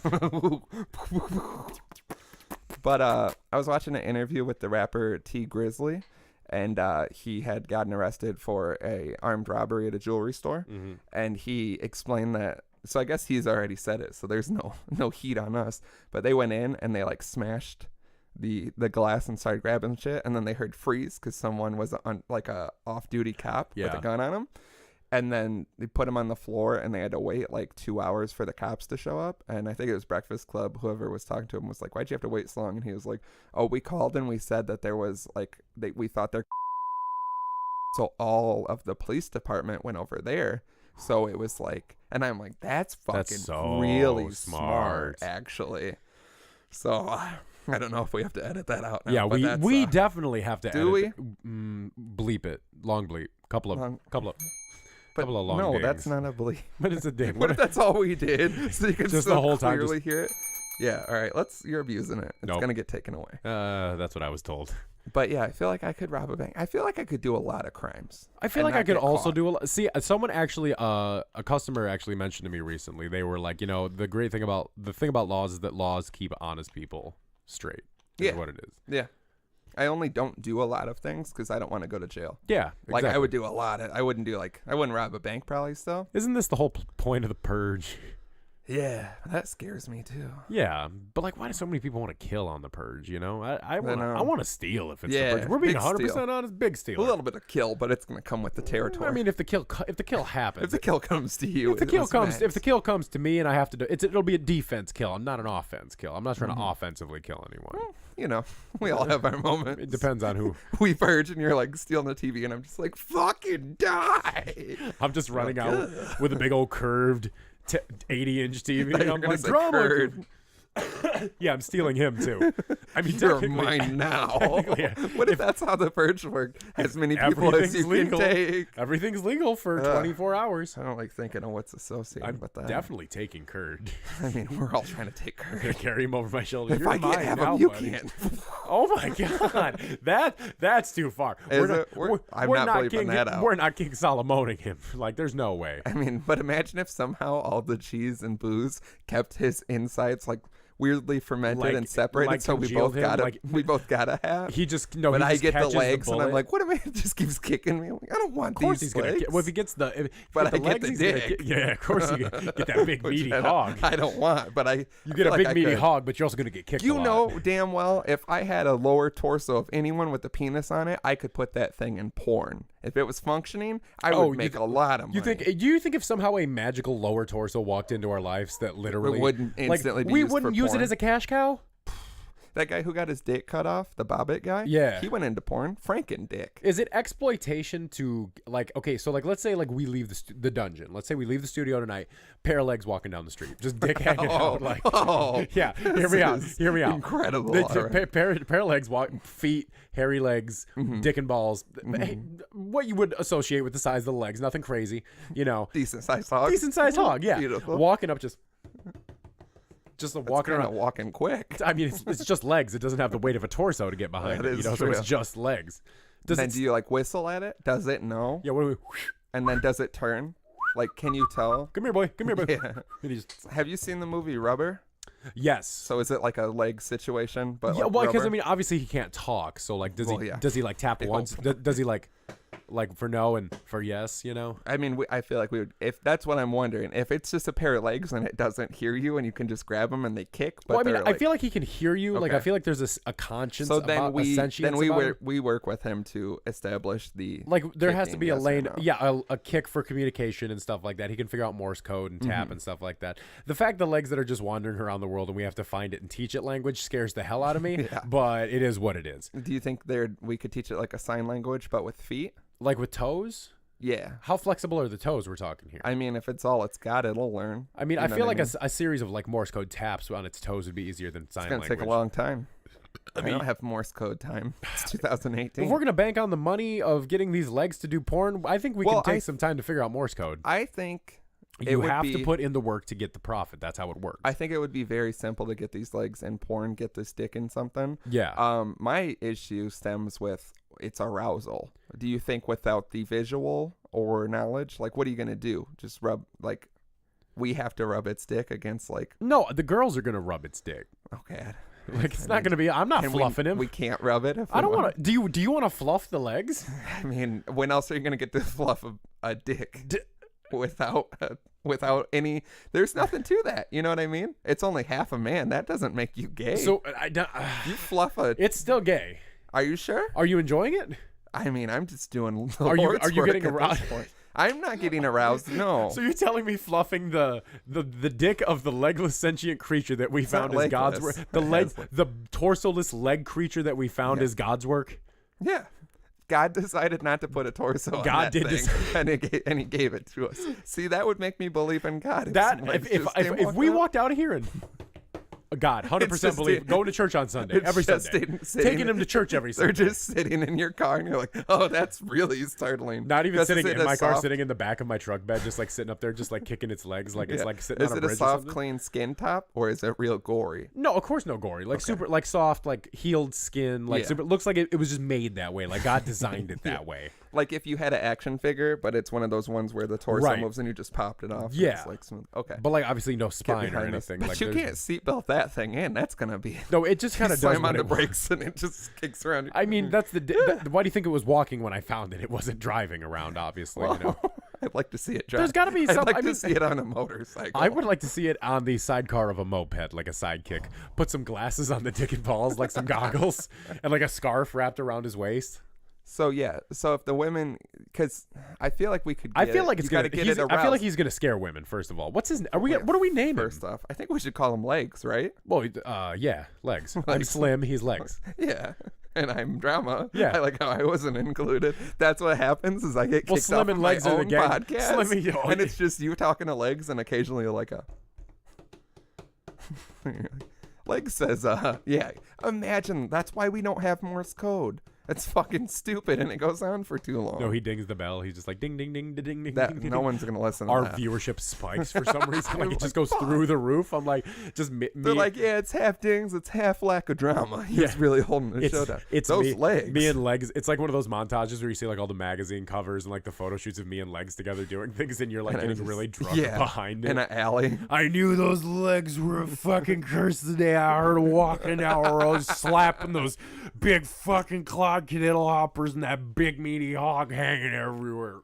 But I was watching an interview with the rapper T Grizzly, and he had gotten arrested for a armed robbery at a jewelry store, and he explained that. So I guess he's already said it, so there's no heat on us. But they went in and they like smashed the glass and started grabbing shit, and then they heard freeze because someone was on like a off-duty cop with a gun on him. And then they put him on the floor, and they had to wait like 2 hours for the cops to show up. And I think it was Breakfast Club. Whoever was talking to him was like, "Why'd you have to wait so long?" And he was like, "Oh, we called and we said that there was like we thought there." So all of the police department went over there. So it was like, and I'm like, that's fucking so really smart, actually. So I don't know if we have to edit that out now. Yeah, but we definitely have to. Do edit bleep it, long bleep, couple of long no, dings. that's not a bleep. But it's a ding. What if that's all we did? So you can just still the whole time clearly hear it. Yeah. All right. You're abusing it. It's gonna get taken away. That's what I was told. But yeah, I feel like I could rob a bank. I feel like I could do a lot of crimes. I feel like I could also do a lot. See, someone actually, a customer actually mentioned to me recently. They were like, the thing about laws is that laws keep honest people straight. Is what it is. Yeah. I only don't do a lot of things because I don't want to go to jail. Yeah, exactly. Like I would do a lot. I wouldn't rob a bank probably still. Isn't this the whole point of the purge? Yeah, that scares me too. Yeah, but like, why do so many people want to kill on the purge? I want to steal if it's the purge. We're being 100% honest. Big steal. A little bit of kill, but it's going to come with the territory. I mean, if the kill happens, if the kill comes to you, if the kill comes to me and I have to do it'll be a defense kill, not an offense kill. I'm not trying to offensively kill anyone. We all have our moments. It depends on who. We purge and you're like stealing the TV and I'm just like, fucking die. I'm just running out with a big old curved 80-inch TV. And I'm like, Yeah, I'm stealing him too. I mean, you're mine now. What if that's how the purge worked? As many people as you can take. Everything's legal for 24 hours. I don't like thinking of what's associated with that. Definitely taking Curd. I mean, we're all trying to take Curd. Carry him over my shoulder. If You're I can't have now, him, you buddy. can't. Oh my God, that's too far. I'm not bleeping that out. We're not King Solomoning him. Like, there's no way. I mean, but imagine if somehow all the cheese and booze kept his insides like weirdly fermented and separated, so we both got a half. He just no. But he I just get the catches legs, bullet. and I'm like, what am I? It just keeps kicking me. I'm like, I don't want of course these he's legs. Well, if he gets the, but I get legs, the dick. Yeah, of course you get that big meaty hog. I don't want, but you get a big meaty hog, but you're also gonna get kicked. You know damn well, if I had a lower torso of anyone with a penis on it, I could put that thing in porn. If it was functioning, I would make a lot of money. Do you think if somehow a magical lower torso walked into our lives that literally it wouldn't instantly be we used wouldn't for use porn? it as a cash cow? That guy who got his dick cut off, the Bobbit guy, yeah, he went into porn. Franken dick. Is it exploitation to so let's say we leave the dungeon. Let's say we leave the studio tonight, pair of legs walking down the street, just dick hanging out. Yeah, hear me out. Incredible. Pair of legs, feet, hairy legs, dick and balls. What you would associate with the size of the legs, nothing crazy, Decent sized hog. Decent sized hog, yeah. Beautiful. Walking up just walking around, walking quick. I mean, it's just legs. It doesn't have the weight of a torso to get behind it. So it's just legs. Do you whistle at it? Does it know? Yeah. What do we? And then does it turn? Like, can you tell? Come here, boy. Come here, boy. Yeah. Have you seen the movie Rubber? Yes. So is it like a leg situation? But yeah, because I mean, obviously he can't talk. So like, does he like tap once? Does he like for no and for yes? I mean, I feel like we would. If that's what I'm wondering, if it's just a pair of legs and it doesn't hear you and you can just grab them and they kick. But well, I mean, I feel like he can hear you. Okay. Like I feel like there's a conscience. So then we work with him to establish the there has to be a lane. Yeah, a kick for communication and stuff like that. He can figure out Morse code and tap and stuff like that. The fact the legs that are just wandering around the world and we have to find it and teach it language scares the hell out of me. Yeah. But it is what it is. Do you think we could teach it like a sign language but with feet? Like with toes? Yeah. How flexible are the toes we're talking here? I mean, if it's all it's got, it'll learn. I mean, I feel like a series of like Morse code taps on its toes would be easier than sign language. It's going to take a long time. I don't have Morse code time. It's 2018. If we're going to bank on the money of getting these legs to do porn, I think we can take some time to figure out Morse code. I think you have to put in the work to get the profit. That's how it works. I think it would be very simple to get these legs in porn, get this dick in something. Yeah. My issue stems with its arousal. Do you think without the visual or knowledge, like, what are you going to do? Just rub, like, we have to rub its dick against, like... No, the girls are going to rub its dick. Okay. Like, it's not going to be... I'm not fluffing him. We can't rub it. I don't want to... Do you want to fluff the legs? I mean, when else are you going to get the fluff of a dick without any... There's nothing to that. You know what I mean? It's only half a man. That doesn't make you gay. So, you fluff a... It's still gay. Are you sure? Are you enjoying it? I mean, I'm just doing. Are you getting aroused? I'm not getting aroused. No. So you're telling me fluffing the dick of the legless sentient creature that we found is God's work? The torsoless leg creature that we found is God's work? Yeah. God decided not to put a torso on that thing, and he gave it to us. See, that would make me believe in God. If we walked out of here and God, 100% believe. Going to church on Sunday, every Sunday. Taking him to church every Sunday. They're just sitting in your car, and you're like, oh, that's really startling. Not even sitting in my car, sitting in the back of my truck bed, just like sitting up there, just like kicking its legs, like it's like sitting on a bridge. Is it a soft, clean skin top, or is it real gory? No, of course no gory. Like super, like soft, like healed skin, like super. It looks like it was just made that way. Like God designed it that way. Like if you had an action figure, but it's one of those ones where the torso moves and you just popped it off. Yeah. It's like smooth. Okay. But like obviously no spine or anything. But you can't seatbelt that thing in. That's gonna be. No, it just kind of does. Slam on the brakes and it just kicks around. I mean, that's why do you think it was walking when I found it? It wasn't driving around, obviously. Well, I'd like to see it drive. There's got to be some. I'd like to see it on a motorcycle. I would like to see it on the sidecar of a moped, like a sidekick. Put some glasses on the dick and balls, like some goggles, and like a scarf wrapped around his waist. So yeah, so if the women, because I feel like we could. I feel like it's gonna get it aroused. I feel like he's gonna scare women. First of all, what are we naming? First off, I think we should call him Legs, right? Well, yeah, Legs. I'm Slim. He's Legs. Yeah, and I'm Drama. Yeah, I like how I wasn't included. That's what happens is I get kicked Slim off and of Legs my are own the gang. podcast, and it's just you talking to Legs and occasionally like a. Leg says, yeah, imagine that's why we don't have Morse code. That's fucking stupid, and it goes on for too long. No, he dings the bell. He's just like ding, ding, ding, ding, ding, that, ding. No one's gonna listen to Our that. viewership spikes for some reason. Like it just goes through the roof. I'm like, just me. They're like, yeah, it's half dings, it's half lack of drama. He's really holding the show down. It's those legs. Me and Legs. It's like one of those montages where you see like all the magazine covers and like the photo shoots of me and Legs together doing things, and you're like getting really drunk behind it in an alley. I knew those legs were a fucking curse the day I heard walking down the road, slapping those big fucking Claude Cannell hoppers and that big meaty hog hanging everywhere.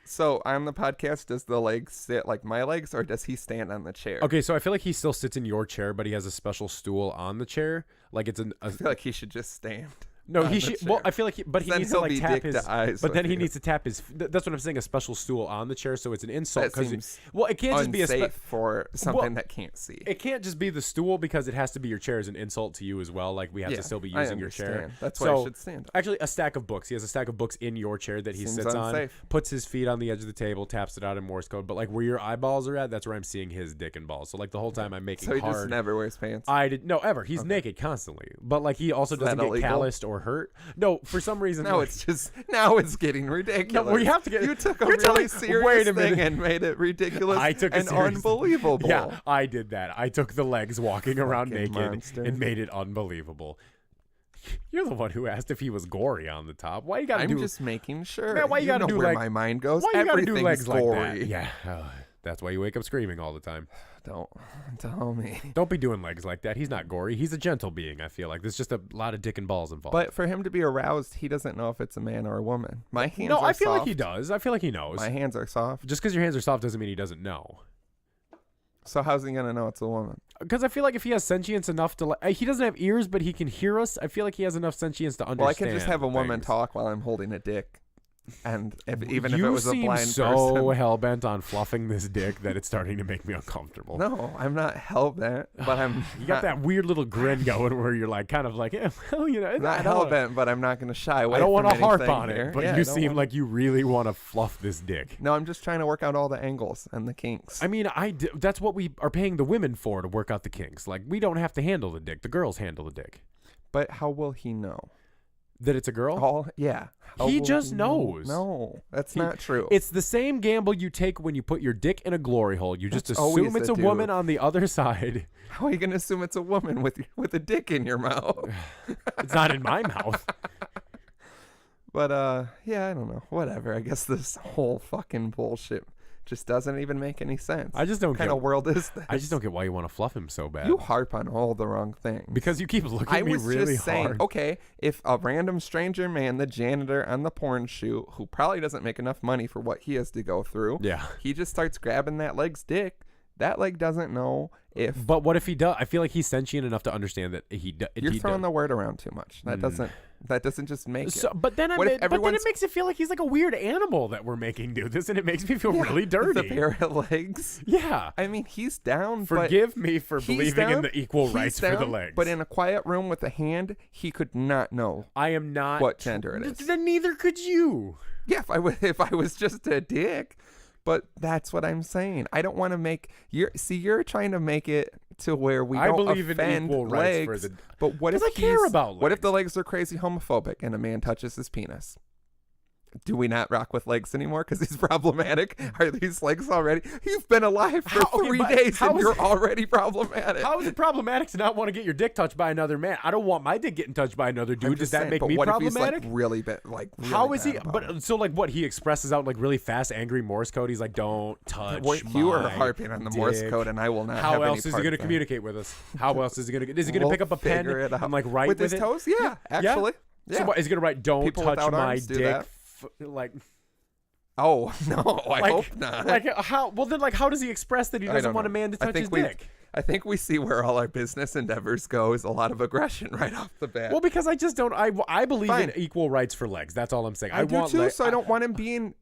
So on the podcast, does the legs sit like my legs, or does he stand on the chair? Okay, so I feel like he still sits in your chair, but he has a special stool on the chair. Like it's I feel like he should just stand. No, he should. Well, I feel like, he needs to like tap his. But then he needs to tap his. That's what I'm saying. A special stool on the chair, so it's an insult. Because it can't just be a for something that can't see. It can't just be the stool because it has to be your chair is an insult to you as well. Like we have to still be using your chair. That's why I should stand. Actually, a stack of books. He has a stack of books in your chair that he sits on. Puts his feet on the edge of the table, taps it out in Morse code. But like where your eyeballs are at, that's where I'm seeing his dick and balls. So like the whole time I'm making. So he just never wears pants. Ever. He's naked constantly. But like he also doesn't get calloused or hurt. No. For some reason, now it's getting ridiculous. No, we have to get. You took a really serious thing and made it ridiculous. I took and unbelievable. Yeah, I did that. I took the legs walking around naked and made it unbelievable. You're the one who asked if he was gory on the top. Why you got to do? I'm just making sure. Man, why you got to do where my mind goes? Why you got to do legs gory. like that? Yeah, that's why you wake up screaming all the time. Don't tell me. Don't be doing legs like that. He's not gory. He's a gentle being, I feel like. There's just a lot of dick and balls involved. But for him to be aroused, he doesn't know if it's a man or a woman. My hands are I feel soft. like he does. I feel like he knows. My hands are soft. Just because your hands are soft doesn't mean he doesn't know. So how's he going to know it's a woman? Because I feel like if he has sentience enough to... he doesn't have ears, but he can hear us. I feel like he has enough sentience to understand. Well, I can just have a woman talk while I'm holding a dick. And even if it was a blind person. You seem so hell-bent on fluffing this dick that it's starting to make me uncomfortable. No, I'm not hell-bent, but I'm... You got that weird little grin going where you're like, kind of like, well, you know... Not hell-bent, but I'm not going to shy away from I don't want to harp on here. it, but you seem like you really want to fluff this dick. No, I'm just trying to work out all the angles and the kinks. I mean, that's what we are paying the women for, to work out the kinks. Like, we don't have to handle the dick. The girls handle the dick. But how will he know? That it's a girl? He just knows. No, that's not true. It's the same gamble you take when you put your dick in a glory hole. You just assume it's a woman on the other side. How are you going to assume it's a woman with a dick in your mouth? It's not in my mouth. But, I don't know. Whatever. I guess this whole fucking bullshit just doesn't even make any sense. I just don't get what kind of world is this? I just don't get why you want to fluff him so bad. You harp on all the wrong things. Because you keep looking at me really hard. I was just saying, okay, if a random stranger man, the janitor on the porn shoot, who probably doesn't make enough money for what he has to go through, he just starts grabbing that leg's dick, that leg doesn't know if... But what if he does? I feel like he's sentient enough to understand that You're throwing the word around too much. That doesn't just make it. But then it makes it feel like he's like a weird animal that we're making do this, and it makes me feel really dirty. The pair of legs. Yeah. I mean, he's down. Forgive me for believing in the equal rights for the legs. But in a quiet room with a hand, he could not know. I am not what gender it is. Then neither could you. Yeah, if I was just a dick. But that's what I'm saying. I don't want to make you're trying to make it to where we don't believe offend in equal legs. Rights for the, but what if I care about legs. What if the legs are crazy homophobic and a man touches his penis? Do we not rock with legs anymore because he's problematic? Are these legs already? You've been alive for 3 days and you're already problematic. How is it problematic to not want to get your dick touched by another man? I don't want my dick getting touched by anher dude. Does that make me problematic? If he's really bad, really how is he? But so like what he expresses out like really fast, angry Morse code. He's like, "Don't touch." You are harping on the Morse code, and I will not. How else is he going to communicate with us? How else is he going to? Is he going to pick up a pen and like write with his toes? Yeah, actually. So what is he going to write? Don't touch my dick. Like. Oh no! I hope not. Like how? Well, then, like, how does he express that he doesn't want a man to touch his dick? I think we see where all our business endeavors go is a lot of aggression right off the bat. Well, because I just don't. I believe in equal rights for legs. That's all I'm saying. I do too. So I don't want him being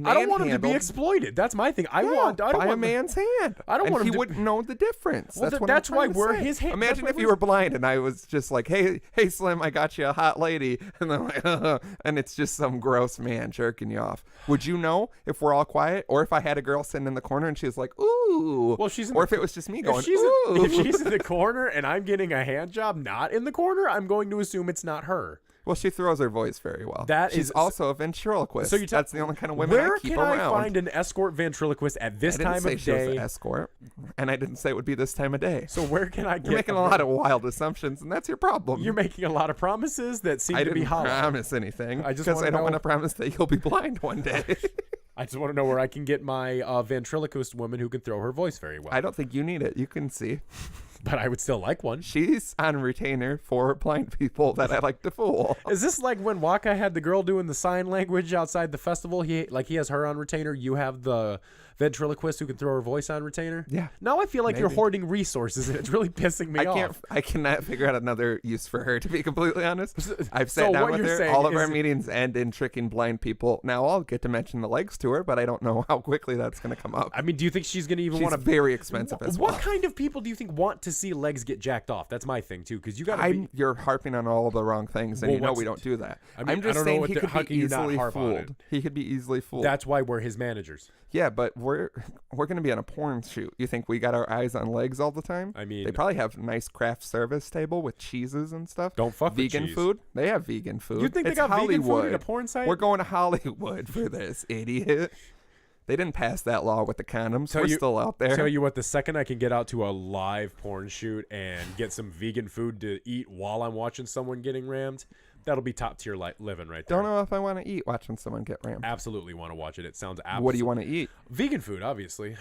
I don't want him to be exploited. That's my thing. I don't by want a man's hand. I don't want him he to. wouldn't know the difference. Well, that's why we're say. his hand. Imagine if you were blind and I was just like, hey, Slim, I got you a hot lady, and then like, and it's just some gross man jerking you off. Would you know if we're all quiet, or if I had a girl sitting in the corner and she's like, ooh? Well, if it was just me going, ooh. If she's in the corner and I'm getting a hand job not in the corner, I'm going to assume it's not her. Well, she throws her voice very well. She's also a ventriloquist. So that's the only kind of women I keep around. Where can I find an escort ventriloquist at this time of day? I didn't say she was an escort, and I didn't say it would be this time of day. So where can I get? You're making a lot of wild assumptions, and that's your problem. You're making a lot of promises that seem to be hollow. I didn't promise anything. Because I don't want to promise that you'll be blind one day. I just want to know where I can get my ventriloquist woman who can throw her voice very well. I don't think you need it. You can see. But I would still like one. She's on retainer for blind people that I like to fool. Is this like when Waka had the girl doing the sign language outside the festival? He has her on retainer. You have the ventriloquist who can throw her voice on retainer? Yeah. Now I feel like you're hoarding resources, and it's really pissing me off. I cannot figure out another use for her, to be completely honest. I've sat down with her. All of our meetings end in tricking blind people. Now I'll get to mention the legs to her, but I don't know how quickly that's going to come up. I mean, do you think she's going to even want to? She's very expensive as well. What kind of people do you think want to see legs get jacked off? That's my thing too, because you got to. You're harping on all the wrong things, and you know we don't do that. I'm just saying he could be easily fooled. He could be easily fooled. That's why we're his managers. Yeah, but we're going to be on a porn shoot. You think we got our eyes on legs all the time? I mean, they probably have a nice craft service table with cheeses and stuff. Don't fuck with vegan cheese. food. They have vegan food. You think it's they got Hollywood. vegan food in a porn site? We're going to Hollywood for this, idiot. They didn't pass that law with the condoms. We're still out there. Tell you what, the second I can get out to a live porn shoot and get some vegan food to eat while I'm watching someone getting rammed, that'll be top tier living right there. Don't know if I want to eat watching someone get rammed. Absolutely want to watch it. It sounds absolutely. What do you want to eat? Vegan food, obviously.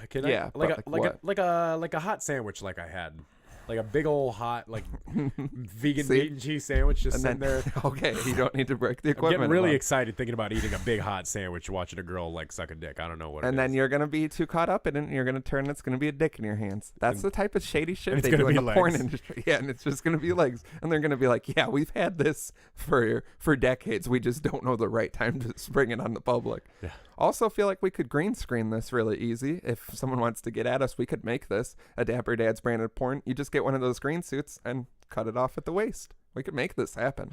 Like a hot sandwich, like I had. Like a big old hot vegan meat and cheese sandwich just sitting there. Okay, you don't need to break the equipment. I'm getting really excited thinking about eating a big hot sandwich, watching a girl suck a dick. I don't know what. And then you're gonna be too caught up in it, and you're gonna turn. It's gonna be a dick in your hands. That's the type of shady shit they do in the porn industry. Yeah, and it's just gonna be legs, and they're gonna be like, "Yeah, we've had this for decades. We just don't know the right time to spring it on the public." Yeah. Also, feel like we could green screen this really easy. If someone wants to get at us, we could make this a Dapper Dad's branded porn. You just get one of those green suits and cut it off at the waist. We could make this happen.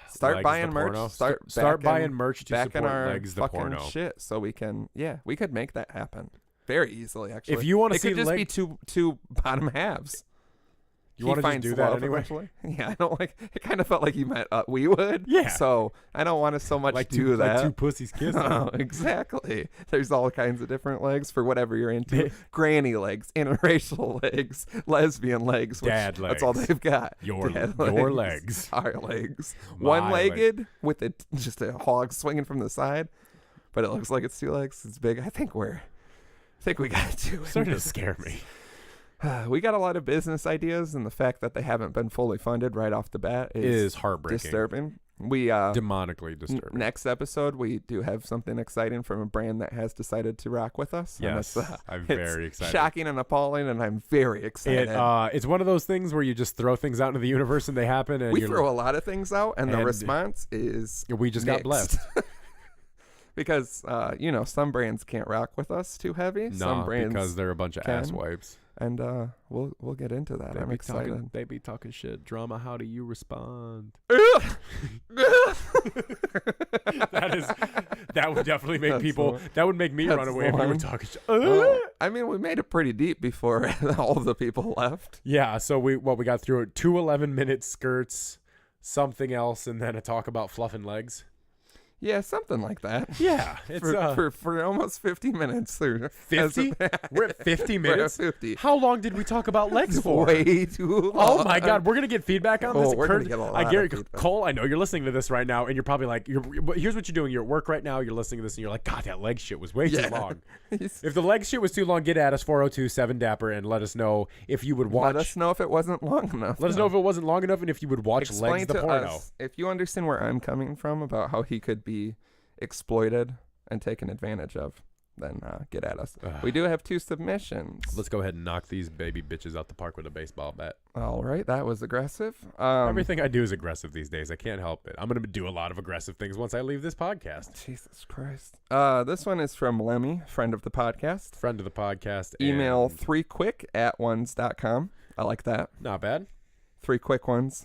Start buying merch. Start buying merch to support our Legs the fucking porno. Shit, so we can. Yeah, we could make that happen very easily. Actually, if you want to see, it could just be two bottom halves. You want to just do that anyway? Eventually. Yeah, I don't like. It kind of felt like you meant we would. Yeah. So I don't want to so much do that. Like two pussies kissing. Oh, exactly. There's all kinds of different legs for whatever you're into. Granny legs, interracial legs, lesbian legs. Dad legs. That's all they've got. Your legs. Our legs. One-legged with just a hog swinging from the side, but it looks like it's two legs. It's big. I think we got to. It's starting to scare me. We got a lot of business ideas, and the fact that they haven't been fully funded right off the bat is heartbreaking. Disturbing. We demonically disturbing. Next episode, we do have something exciting from a brand that has decided to rock with us. Yes, I'm very excited. Shocking and appalling, and I'm very excited. It's one of those things where you just throw things out into the universe and they happen. And we throw a lot of things out, and the response is we just mixed. got blessed. Because some brands can't rock with us too heavy. Some brands because they're a bunch of ass wipes. And we'll get into that. I'm excited. They be talking shit. Drama, how do you respond? That would definitely make people. That would make me run away if we were talking shit. I mean, we made it pretty deep before all the people left. Yeah, so we got through it. 2 11-minute skirts, something else, and then a talk about fluffing legs. Yeah, something like that. Yeah, it's for almost 50 minutes. 50? We're at 50 minutes. We're at 50. How long did we talk about legs for? Way too long. Oh my God, we're gonna get feedback on this. We're gonna get a lot of feedback. Cole, I know you're listening to this right now, and you're probably like, here's what you're doing. You're at work right now. You're listening to this, and you're like, God, that leg shit was way too long. If the leg shit was too long, get at us 402-7-Dapper and let us know if you would watch. Let us know if it wasn't long enough. Let us know if it wasn't long enough, and if you would watch Legs the porno. Us, if you understand where I'm coming from about how he could be exploited and taken advantage of, then get at us. We do have 2 submissions. Let's go ahead and knock these baby bitches out the park with a baseball bat. All right, that was aggressive. Everything I do is aggressive these days. I can't help it. I'm going to do a lot of aggressive things once I leave this podcast. Jesus Christ. This one is from Lemmy, friend of the podcast. Friend of the podcast. Email 3quick@ones.com. I like that. Not bad. 3 quick ones.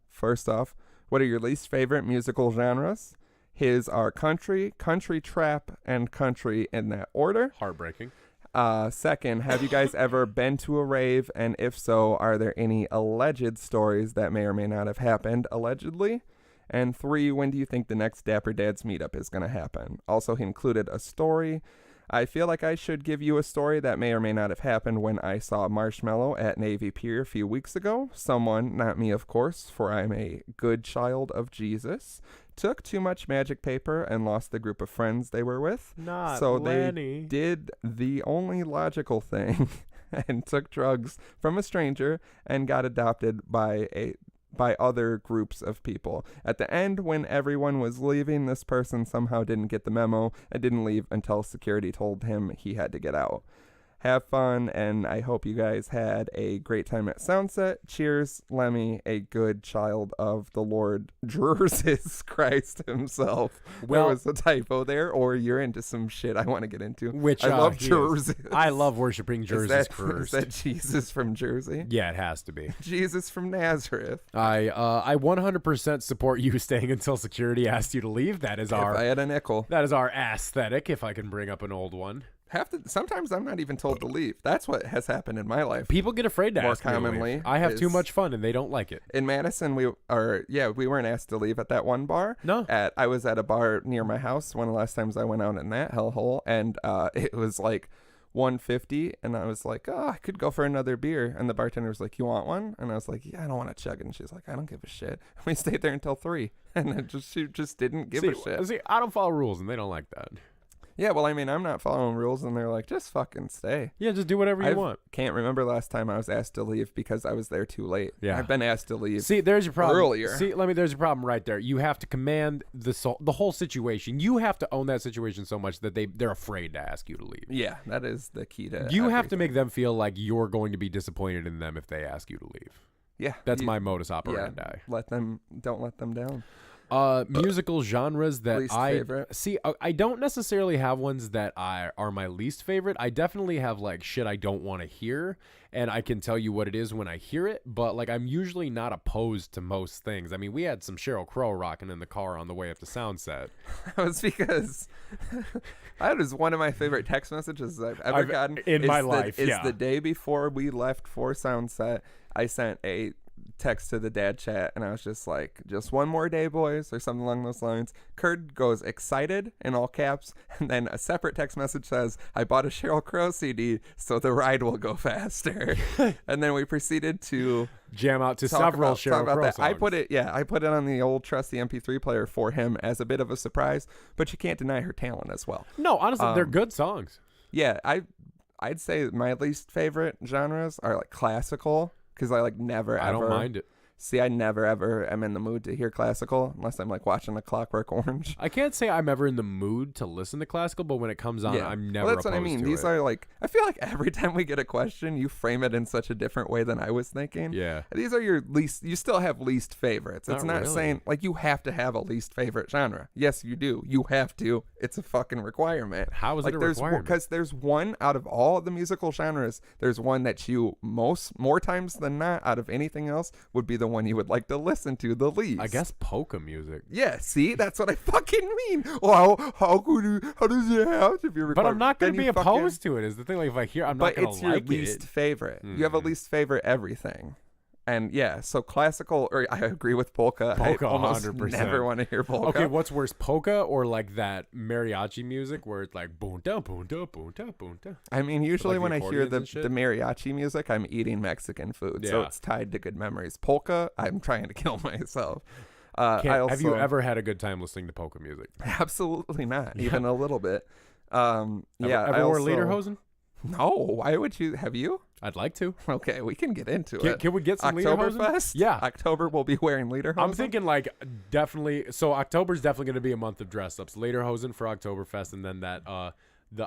First off, what are your least favorite musical genres? His are country, country trap, and country in that order. Heartbreaking. Second, have you guys ever been to a rave? And if so, are there any alleged stories that may or may not have happened, allegedly? And 3, when do you think the next Dapper Dads meetup is going to happen? Also, he included a story. I feel like I should give you a story that may or may not have happened when I saw Marshmallow at Navy Pier a few weeks ago. Someone, not me of course, for I'm a good child of Jesus, took too much magic paper and lost the group of friends they were with. So Lenny. They did the only logical thing and took drugs from a stranger and got adopted by other groups of people. At the end, when everyone was leaving, this person somehow didn't get the memo and didn't leave until security told him he had to get out. Have fun, and I hope you guys had a great time at Soundset. Cheers, Lemmy, a good child of the Lord Jesus Christ himself. Well, there was a typo there, or you're into some shit I want to get into. Which I love Jesus. I love worshiping Jesus Christ. Is that Jesus from Jersey? Yeah, it has to be. Jesus from Nazareth. I 100% support you staying until security asks you to leave. That is if I had a nickel. That is our aesthetic, if I can bring up an old one. Sometimes I'm not even told to leave. That's what has happened in my life. People get afraid to more ask commonly. Me to leave. I have too much fun and they don't like it. In Madison, we weren't asked to leave at that one bar. No. I was at a bar near my house one of the last times I went out in that hellhole, and it was like $1.50, and I was like, I could go for another beer. And the bartender was like, you want one? And I was like, yeah, I don't want to chug it. And she's like, I don't give a shit. And we stayed there until 3, and she just didn't give a shit. See, I don't follow rules, and they don't like that. Yeah, well, I mean, I'm not following rules, and they're like, just fucking stay. Yeah, just do whatever you want. Can't remember last time I was asked to leave because I was there too late. Yeah. I've been asked to leave. See, there's your problem. Earlier. See, there's your problem right there. You have to command the whole situation. You have to own that situation so much that they're afraid to ask you to leave. Yeah, that is the key to You have to make them feel like you're going to be disappointed in them if they ask you to leave. Yeah. That's my modus operandi. Don't let them down. Musical genres that least favorite. See, I don't necessarily have ones that are my least favorite. I definitely have like shit I don't want to hear, and I can tell you what it is when I hear it, but like I'm usually not opposed to most things. I mean, we had some Sheryl Crow rocking in the car on the way up to Soundset. That was because that is one of my favorite text messages I've ever gotten in my life. It's the day before we left for Soundset. I sent a text to the dad chat, and I was just like, just one more day, boys, or something along those lines. Kurt goes excited in all caps, and then a separate text message says, I bought a Sheryl Crow CD so the ride will go faster. And then we proceeded to jam out to several Sheryl Crow songs. I put it on the old trusty MP3 player for him as a bit of a surprise, but you can't deny her talent as well. No, honestly, they're good songs. Yeah, I'd say my least favorite genres are like classical, because I like never ever. I don't mind it. See, I never ever am in the mood to hear classical unless I'm like watching A Clockwork Orange. I can't say I'm ever in the mood to listen to classical, but when it comes on, I'm never that's what I mean. These it. are like, I feel like every time we get a question, you frame it in such a different way than I was thinking. Yeah. These are your least, you still have least favorites. It's not really. saying like you have to have a least favorite genre. Yes, you do. You have to. It's a fucking requirement. How is like it a requirement? Because there's one out of all of the musical genres, there's one that you more times than not out of anything else would be the one you would like to listen to the least. I guess polka music. Yeah, see, that's what I fucking mean. Well, how does it have to be recorded? But I'm not going to be opposed to it. Is the thing? Like if I hear, I'm not going to like it. But it's your least favorite. You have a least favorite everything. And yeah, so classical, or I agree with polka. Polka, I almost 100%. never want to hear polka. Okay, what's worse, polka or like that mariachi music where it's like boom da boom da boom da boom da? I mean, usually like when I hear the mariachi music, I'm eating Mexican food, so it's tied to good memories. Polka, I'm trying to kill myself. Have you ever had a good time listening to polka music? Absolutely not, even a little bit. Ever wore lederhosen? No, why would you? Have you? I'd like to. Okay, we can get into it. Can we get some lederhosen? Oktoberfest? Yeah. October will be wearing lederhosen? I'm thinking like definitely. So October's definitely going to be a month of dress ups. Lederhosen for Oktoberfest, and then that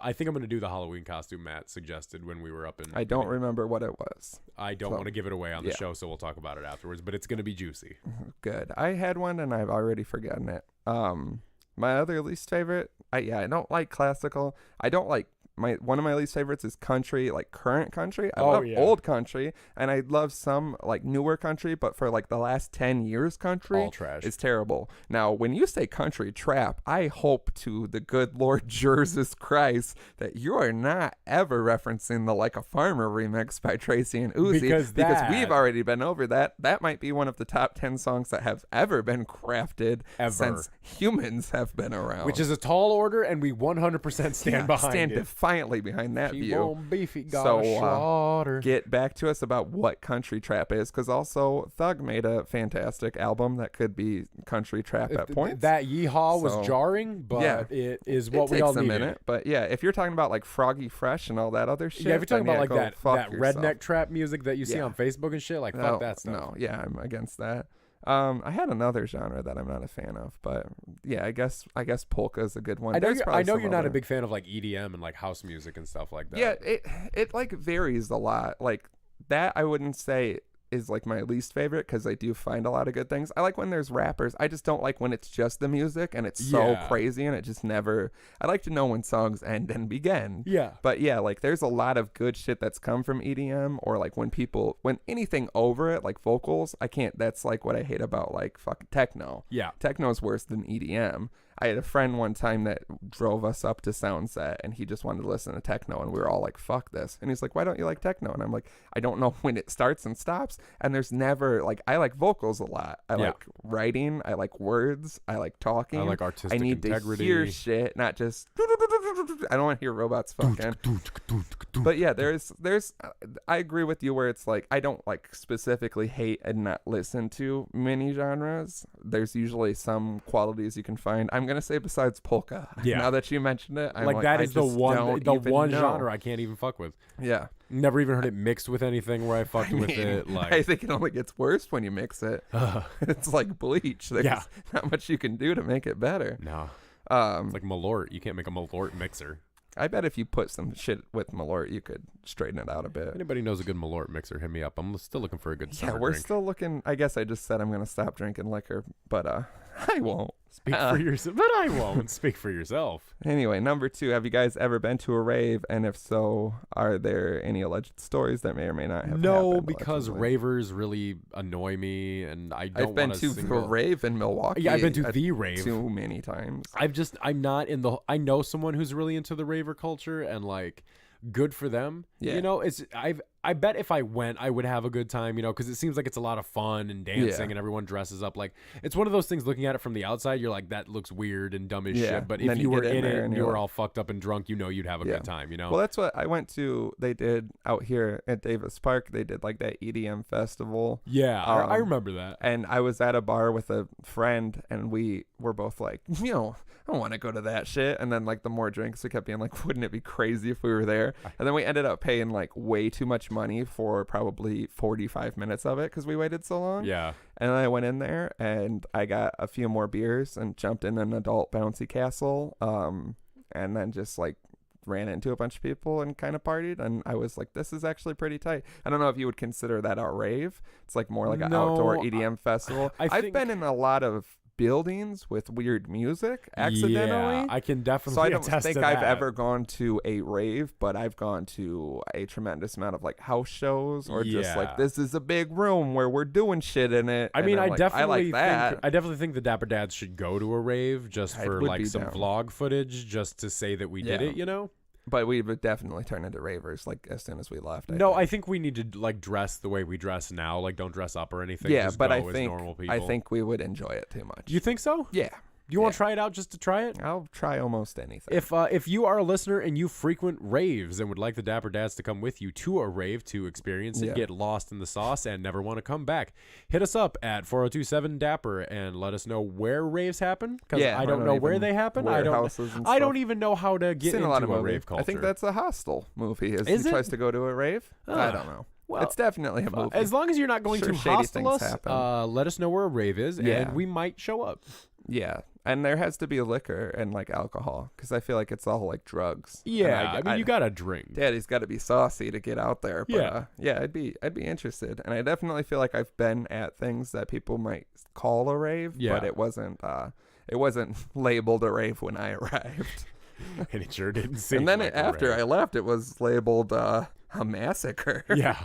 I think I'm going to do the Halloween costume Matt suggested when we were up in. I don't remember what it was. I don't want to give it away on the show, so we'll talk about it afterwards. But it's going to be juicy. Good. I had one and I've already forgotten it. My other least favorite. I don't like classical. I don't like. One of my least favorites is country, like current country. I love old country, and I love some like newer country, but for like the last 10 years, country all trash. Is terrible. Now, when you say country trap, I hope to the good Lord Jesus Christ that you are not ever referencing the Like a Farmer remix by Tracy and Uzi, because we've already been over that. That might be one of the top 10 songs that have ever been crafted since humans have been around. Which is a tall order, and we 100% stand behind it. Defiantly behind that view. Beefy, get back to us about what country trap is, because also Thug made a fantastic album that could be country trap at points. That yeehaw was jarring, but it is what we all needed. It takes a minute, but yeah, if you're talking about like Froggy Fresh and all that other shit, if you're talking about like that yourself. Redneck trap music that you see on Facebook and shit, like fuck that stuff. No, yeah, I'm against that. I had another genre that I'm not a fan of, but yeah, I guess polka is a good one. I know you're not a big fan of like EDM and like house music and stuff like that. Yeah, it like varies a lot. Like that, I wouldn't say is like my least favorite, because I do find a lot of good things. I like when there's rappers. I just don't like when it's just the music and it's so crazy and it just never. I like to know when songs end and begin. Yeah. But yeah, like there's a lot of good shit that's come from EDM, or like when anything over it, like vocals, I can't. That's like what I hate about like fucking techno. Yeah. Techno is worse than EDM. I had a friend one time that drove us up to Soundset, and he just wanted to listen to techno, and we were all like, fuck this. And he's like, why don't you like techno? And I'm like, I don't know when it starts and stops. And there's never, like, I like vocals a lot. I like writing. I like words. I like talking. I like artistic integrity. To hear shit, not just, I don't want to hear robots fucking. But yeah, there's, I agree with you where it's like, I don't like specifically hate and not listen to many genres. There's usually some qualities you can find. I'm gonna say besides polka. Yeah. Now that you mentioned it, I'm that is the one genre I can't even fuck with. Yeah. Never even heard it mixed with anything where I fucked with it. Like I think it only gets worse when you mix it. It's like bleach. There's not much you can do to make it better. No. It's like Malort. You can't make a Malort mixer. I bet if you put some shit with Malort, you could straighten it out a bit. Anybody knows a good Malort mixer, hit me up. I'm still looking for a good summer we're drink. Still looking. I guess I just said I'm going to stop drinking liquor, but I won't. Speak for yourself. But I won't. Speak for yourself. Anyway, number 2, have you guys ever been to a rave? And if so, are there any alleged stories that may or may not have happened? Because ravers really annoy me, and I don't. I've been to the rave in Milwaukee. Yeah, I've been to the rave too many times. I'm not in the. I know someone who's really into the raver culture, and like, good for them. Yeah. You know, I bet if I went, I would have a good time, you know, because it seems like it's a lot of fun and dancing and everyone dresses up. Like, it's one of those things, looking at it from the outside, you're like, that looks weird and dumb as shit. But if you were in it and you were all fucked up and drunk, you know you'd have a good time, you know? Well, that's what I went to. They did out here at Davis Park. They did like that EDM festival. Yeah, I remember that. And I was at a bar with a friend, and we were both like, you know, I don't want to go to that shit. And then like the more drinks, we kept being like, wouldn't it be crazy if we were there? And then we ended up paying like way too much money for probably 45 minutes of it because we waited so long. Yeah. And I went in there and I got a few more beers and jumped in an adult bouncy castle. And then just like ran into a bunch of people and kind of partied. And I was like, this is actually pretty tight. I don't know if you would consider that a rave. It's like more like an outdoor EDM festival. I've been in a lot of buildings with weird music accidentally. Yeah, I can definitely. So I don't think I've ever gone to a rave, but I've gone to a tremendous amount of like house shows or just like, this is a big room where we're doing shit in it. I mean, I definitely like think the Dapper Dads should go to a rave just for like some vlog footage, just to say that we did it, you know. But we would definitely turn into ravers like as soon as we left. I think we need to like dress the way we dress now. Like, don't dress up or anything. Yeah, just but go I as think normal people. I think we would enjoy it too much. You think so? Yeah. You want to try it out just to try it? I'll try almost anything. If you are a listener and you frequent raves and would like the Dapper Dads to come with you to a rave to experience it, get lost in the sauce, and never want to come back, hit us up at 4027-DAPPER and let us know where raves happen. Because I don't know where they happen. I don't even know how to get into a rave culture. I think that's a Hostel movie. Is he tries to go to a rave? I don't know. Well, it's definitely a movie. As long as you're not going to hostel us, let us know where a rave is, and we might show up. Yeah. And there has to be liquor and like alcohol because I feel like it's all like drugs. Yeah, I mean, you gotta drink. Daddy's got to be saucy to get out there. But, Yeah. I'd be interested, and I definitely feel like I've been at things that people might call a rave, but it wasn't labeled a rave when I arrived. And it sure didn't seem. And then like after I left, it was labeled a massacre. Yeah.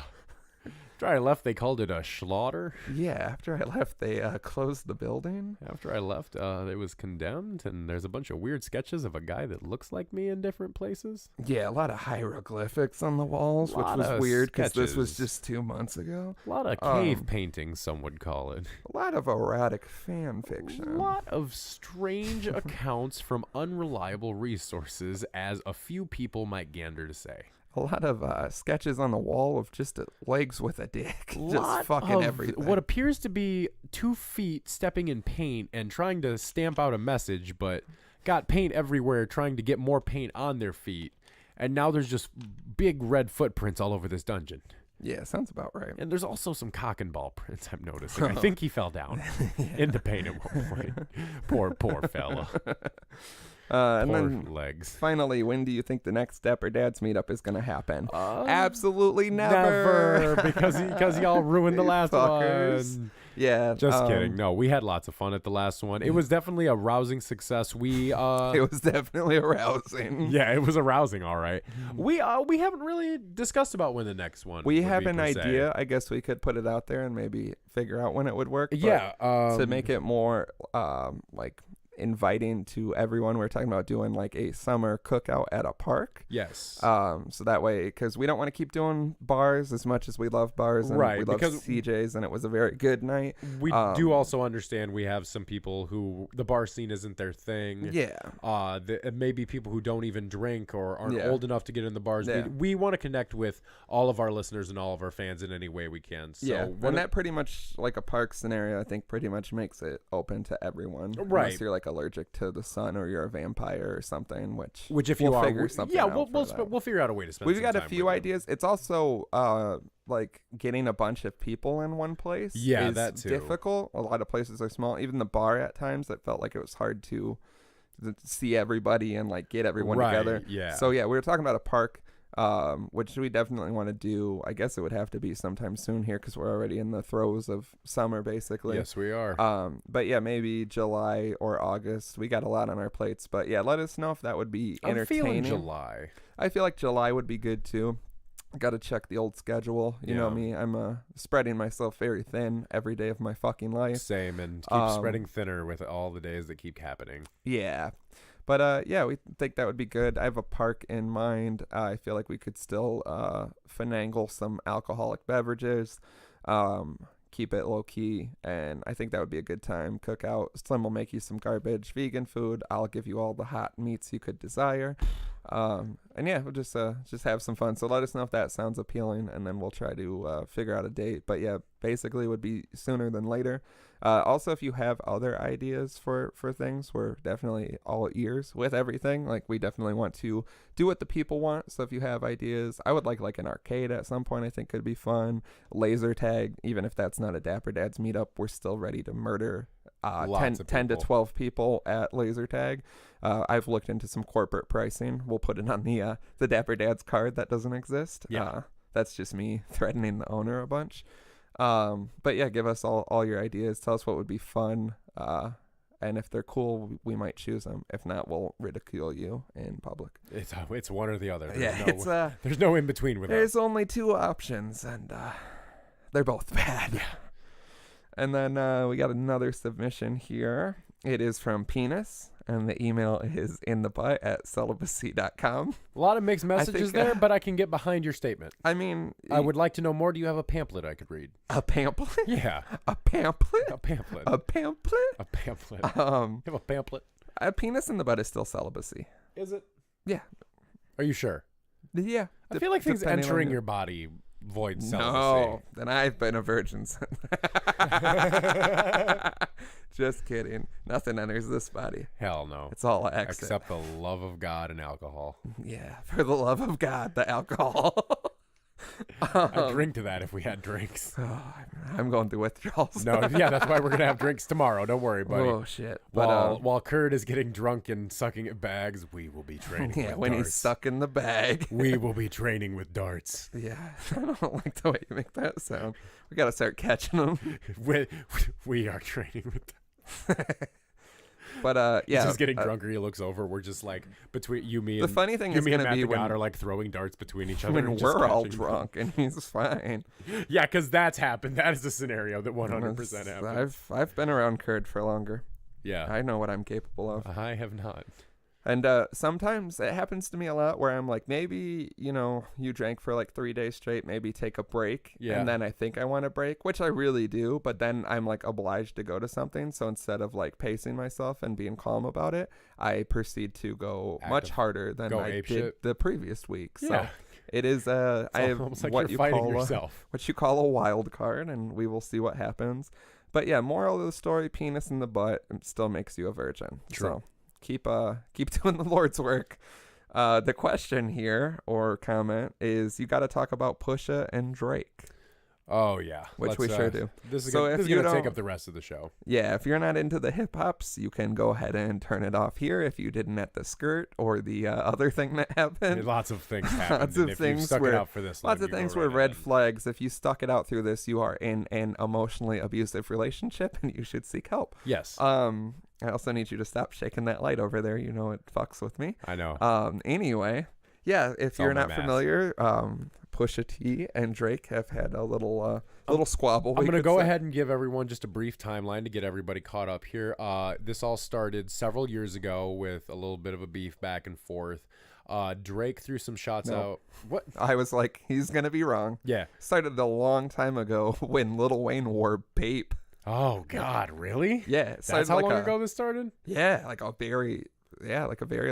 After I left, they called it a slaughter. Yeah, after I left, they closed the building. After I left, it was condemned, and there's a bunch of weird sketches of a guy that looks like me in different places. Yeah, a lot of hieroglyphics on the walls, which was weird because this was just 2 months ago. A lot of cave paintings, some would call it. A lot of erotic fan fiction. A lot of strange accounts from unreliable resources, as a few people might gander to say. A lot of sketches on the wall of just legs with a dick. Just fucking everything. What appears to be 2 feet stepping in paint and trying to stamp out a message, but got paint everywhere trying to get more paint on their feet. And now there's just big red footprints all over this dungeon. Yeah, sounds about right. And there's also some cock and ball prints I'm noticing. I think he fell down in the paint at one point. Poor fella. And then legs. Finally, when do you think the next Dapper Dads meetup is going to happen? Absolutely never. Because y'all ruined the last one. Yeah. Just kidding. No, we had lots of fun at the last one. It was definitely a rousing success. It was definitely arousing. Yeah, it was arousing, all right. We haven't really discussed about when the next one We have an idea. I guess we could put it out there and maybe figure out when it would work. Yeah. To make it more like inviting to everyone, we're talking about doing like a summer cookout at a park. Yes. So that way, because we don't want to keep doing bars as much as we love bars, and right, we love CJ's, and it was a very good night. We do also understand we have some people who the bar scene isn't their thing. Yeah. Maybe people who don't even drink or aren't old enough to get in the bars. Yeah. We want to connect with all of our listeners and all of our fans in any way we can. So yeah, and that pretty much, like a park scenario, I think pretty much makes it open to everyone. Right. Unless you're like allergic to the sun or you're a vampire or something, which if you we'll are, figure something out. We'll figure out a way to spend. We've got a few ideas. It's also like getting a bunch of people in one place. Yeah, is that too. difficult. A lot of places are small. Even the bar at times, it felt like it was hard to see everybody and like get everyone together. Yeah. So yeah, we were talking about a park. Which we definitely want to do. I guess it would have to be sometime soon here because we're already in the throes of summer, basically. Yes, we are. But yeah, maybe July or August. We got a lot on our plates, but yeah, let us know if that would be entertaining. I'm feeling July. I feel like July would be good too. Got to check the old schedule. You know me. I'm spreading myself very thin every day of my fucking life. Same, and keep spreading thinner with all the days that keep happening. Yeah. But yeah, we think that would be good. I have a park in mind. I feel like we could still finagle some alcoholic beverages, keep it low key, and I think that would be a good time. Cook out. Slim will make you some garbage vegan food. I'll give you all the hot meats you could desire. And yeah, we'll just have some fun. So let us know if that sounds appealing, and then we'll try to figure out a date. But yeah, basically it would be sooner than later. Also, if you have other ideas for things, we're definitely all ears with everything. Like, we definitely want to do what the people want. So if you have ideas, I would like an arcade at some point. I think could be fun. Laser tag, even if that's not a Dapper Dads meetup, we're still ready to murder 10 to 12 people at laser tag. I've looked into some corporate pricing. We'll put it on the Dapper Dads card that doesn't exist. Yeah. That's just me threatening the owner a bunch. But yeah, give us all your ideas. Tell us what would be fun. And if they're cool, we might choose them. If not, we'll ridicule you in public. It's one or the other. There's no in between with There's only 2 options, and they're both bad. Yeah. And then we got another submission here. It is from Penis, and the email is inthebutt@celibacy.com. A lot of mixed messages there, but I can get behind your statement. I mean, I would like to know more. Do you have a pamphlet I could read? A pamphlet? Yeah. A pamphlet? A pamphlet. A pamphlet? A pamphlet. You have a pamphlet? A Penis in the Butt is still celibacy. Is it? Yeah. Are you sure? Yeah. I feel like things entering your body void celibacy. No, then I've been a virgin. Just kidding. Nothing enters this body. Hell no. It's all exit. Except the love of God and alcohol. Yeah, for the love of God, the alcohol. I'd drink to that if we had drinks. I'm going through withdrawals. No, yeah, that's why we're gonna have drinks tomorrow. Don't worry, buddy. Oh shit! While Kurt is getting drunk and sucking at bags, we will be training. Yeah, with when darts. he's sucking the bag, we will be training with darts. Yeah, I don't like the way you make that sound. We gotta start catching them. we are training with. But yeah, he's just getting drunker. He looks over. We're just like between you, me. The and, funny thing is me and gonna Matt be the when God are like throwing darts between each other. when we're all drunk and he's fine. Yeah, because that's happened. That is a scenario that 100% happened. I've been around Kurt for longer. Yeah, I know what I'm capable of. I have not. And sometimes it happens to me a lot where I'm like, maybe, you drank for like 3 days straight, maybe take a break. Yeah. And then I think I want a break, which I really do. But then I'm like obliged to go to something. So instead of like pacing myself and being calm about it, I proceed to go much harder than I did the previous week. Yeah. So it is I have like what you're fighting yourself. What you call a wild card, and we will see what happens. But yeah, moral of the story, penis in the butt still makes you a virgin. True. So keep doing the Lord's work. The question here or comment is, you got to talk about Pusha and Drake. Oh yeah, which we sure do. This is going to take up the rest of the show. Yeah, if you're not into the hip hops, you can go ahead and turn it off here. If you didn't at the skirt or the other thing that happened, lots of things happened. Lots of things stuck it out for this. Lots of things were red flags. If you stuck it out through this, you are in an emotionally abusive relationship, and you should seek help. Yes. I also need you to stop shaking that light over there. You know it fucks with me. I know. Anyway, yeah, if you're not familiar, Pusha T and Drake have had a little squabble. I'm going to go ahead and give everyone just a brief timeline to get everybody caught up here. This all started several years ago with a little bit of a beef back and forth. Drake threw some shots out. What? I was like, he's going to be wrong. Yeah. Started a long time ago when Lil Wayne wore Bape. Oh God, really? Yeah. That's how long ago this started? Yeah, like a very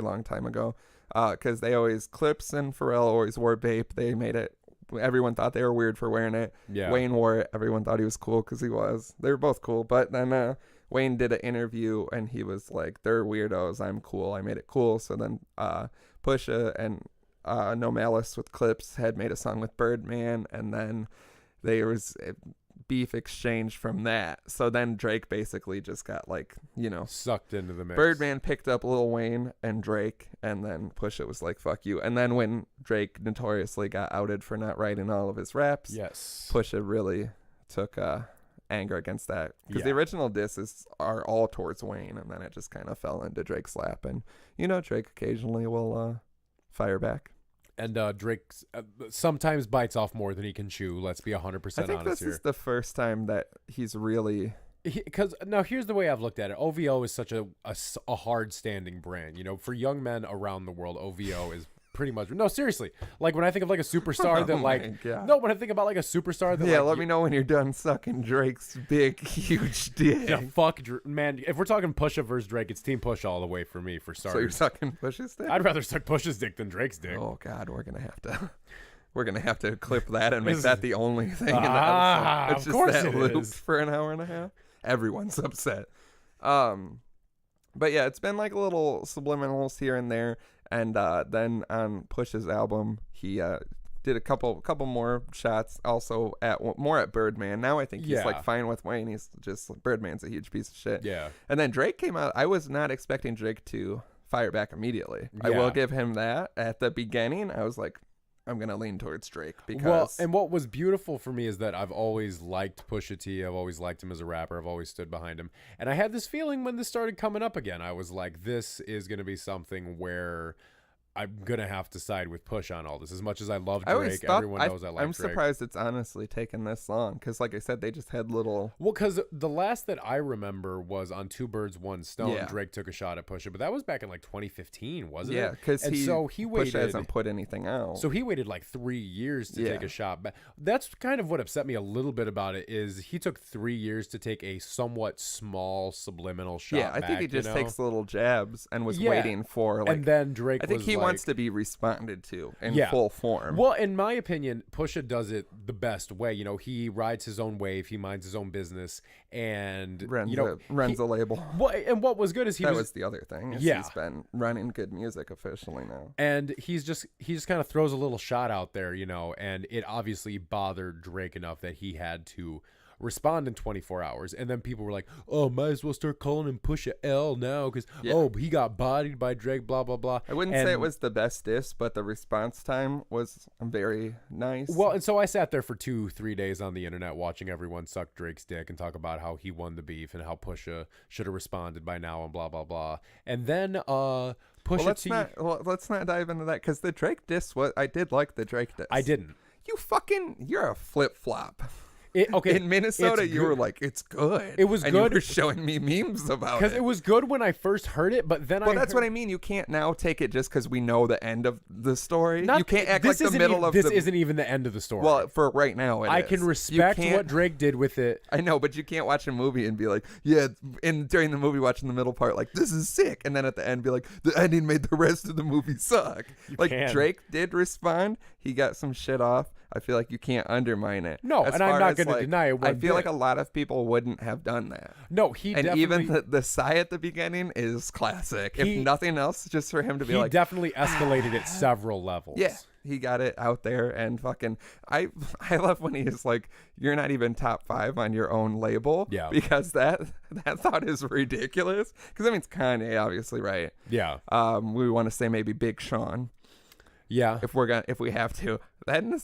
long time ago. Because they always, Clips and Pharrell always wore Bape. They made it, everyone thought they were weird for wearing it. Yeah. Wayne wore it. Everyone thought he was cool because he was. They were both cool. But then Wayne did an interview and he was like, they're weirdos. I'm cool. I made it cool. So then Pusha and No Malice with Clips had made a song with Birdman. And then there was beef exchange from that. So then Drake basically just got sucked into the mix. Birdman picked up Lil Wayne and Drake, and then Pusha was like, fuck you. And then when Drake notoriously got outed for not writing all of his raps, yes, Pusha really took anger against that. Because the original disses are all towards Wayne, and then it just kind of fell into Drake's lap. And, Drake occasionally will fire back. And Drake sometimes bites off more than he can chew. Let's be 100% honest here. I think this is the first time that he's really... Because now here's the way I've looked at it. OVO is such a hard-standing brand. For young men around the world, OVO is pretty much... No, seriously. Like when I think of like a superstar that No, when I think about like a superstar that let me know when you're done sucking Drake's big, huge dick. Yeah, fuck, man. If we're talking Pusha versus Drake, it's Team Pusha all the way for me, for starters. So you're sucking Pusha's dick? I'd rather suck Pusha's dick than Drake's dick. Oh, God, we're going to have to clip that and make that the only thing in the episode. It's of course just that it loop is. for an hour and a half. Everyone's upset. But yeah, it's been like little subliminals here and there. And then on Push's album, he did a couple more shots also more at Birdman. Now I think he's like fine with Wayne. He's just, Birdman's a huge piece of shit. Yeah. And then Drake came out. I was not expecting Drake to fire back immediately. I will give him that. At the beginning, I was like, I'm going to lean towards Drake because... and what was beautiful for me is that I've always liked Pusha T. I've always liked him as a rapper. I've always stood behind him. And I had this feeling when this started coming up again. I was like, this is going to be something where I'm going to have to side with Push on all this. As much as I love Drake, everyone knows I like Drake. I'm surprised it's honestly taken this long because, like I said, they just had little... Well, because the last that I remember was on Two Birds, One Stone. Yeah. Drake took a shot at Pusha, but that was back in like 2015, wasn't it? Yeah, because he waited. Pusha hasn't put anything out. So he waited like 3 years to take a shot back. That's kind of what upset me a little bit about it is he took 3 years to take a somewhat small subliminal shot back. Yeah, I think he just takes little jabs and was waiting for... like, and then Drake I think he wants to be responded to in full form. Well, in my opinion, Pusha does it the best way. You know, he rides his own wave, he minds his own business, and runs a label. And what was good is that was the other thing. He's been running good music officially now, and he just kind of throws a little shot out there, you know, and it obviously bothered Drake enough that he had to respond in 24 hours. And then people were like, oh, might as well start calling him Pusha L now because he got bodied by Drake, blah blah blah. I wouldn't say it was the best diss, but the response time was very nice. Well, and so I sat there for 2-3 days on the internet watching everyone suck Drake's dick and talk about how he won the beef and how Pusha should have responded by now and blah blah blah. And then let's not dive into that because the Drake diss I did like the Drake diss. I didn't. You're a flip flop. Okay, in Minnesota, you were like, it's good. It was and good. You were showing me memes about it. Because it was good when I first heard it, but then that's what I mean. You can't now take it just because we know the end of the story. You can't act like the middle of this isn't even the end of the story. Well, for right now, I can respect what Drake did with it. I know, but you can't watch a movie and be like, yeah, and during the movie watching the middle part, like, this is sick. And then at the end be like, the ending made the rest of the movie suck. Drake did respond. He got some shit off. I feel like you can't undermine it. No, and I'm not going to deny it. I feel like a lot of people wouldn't have done that. No, even the sigh at the beginning is classic. If nothing else, just for him to be like, he definitely escalated at several levels. Yeah, he got it out there and fucking. I love when he's like, you're not even top 5 on your own label. Yeah, because that thought is ridiculous. Because that means Kanye, obviously, right? Yeah. We want to say maybe Big Sean. Yeah, if we have to, then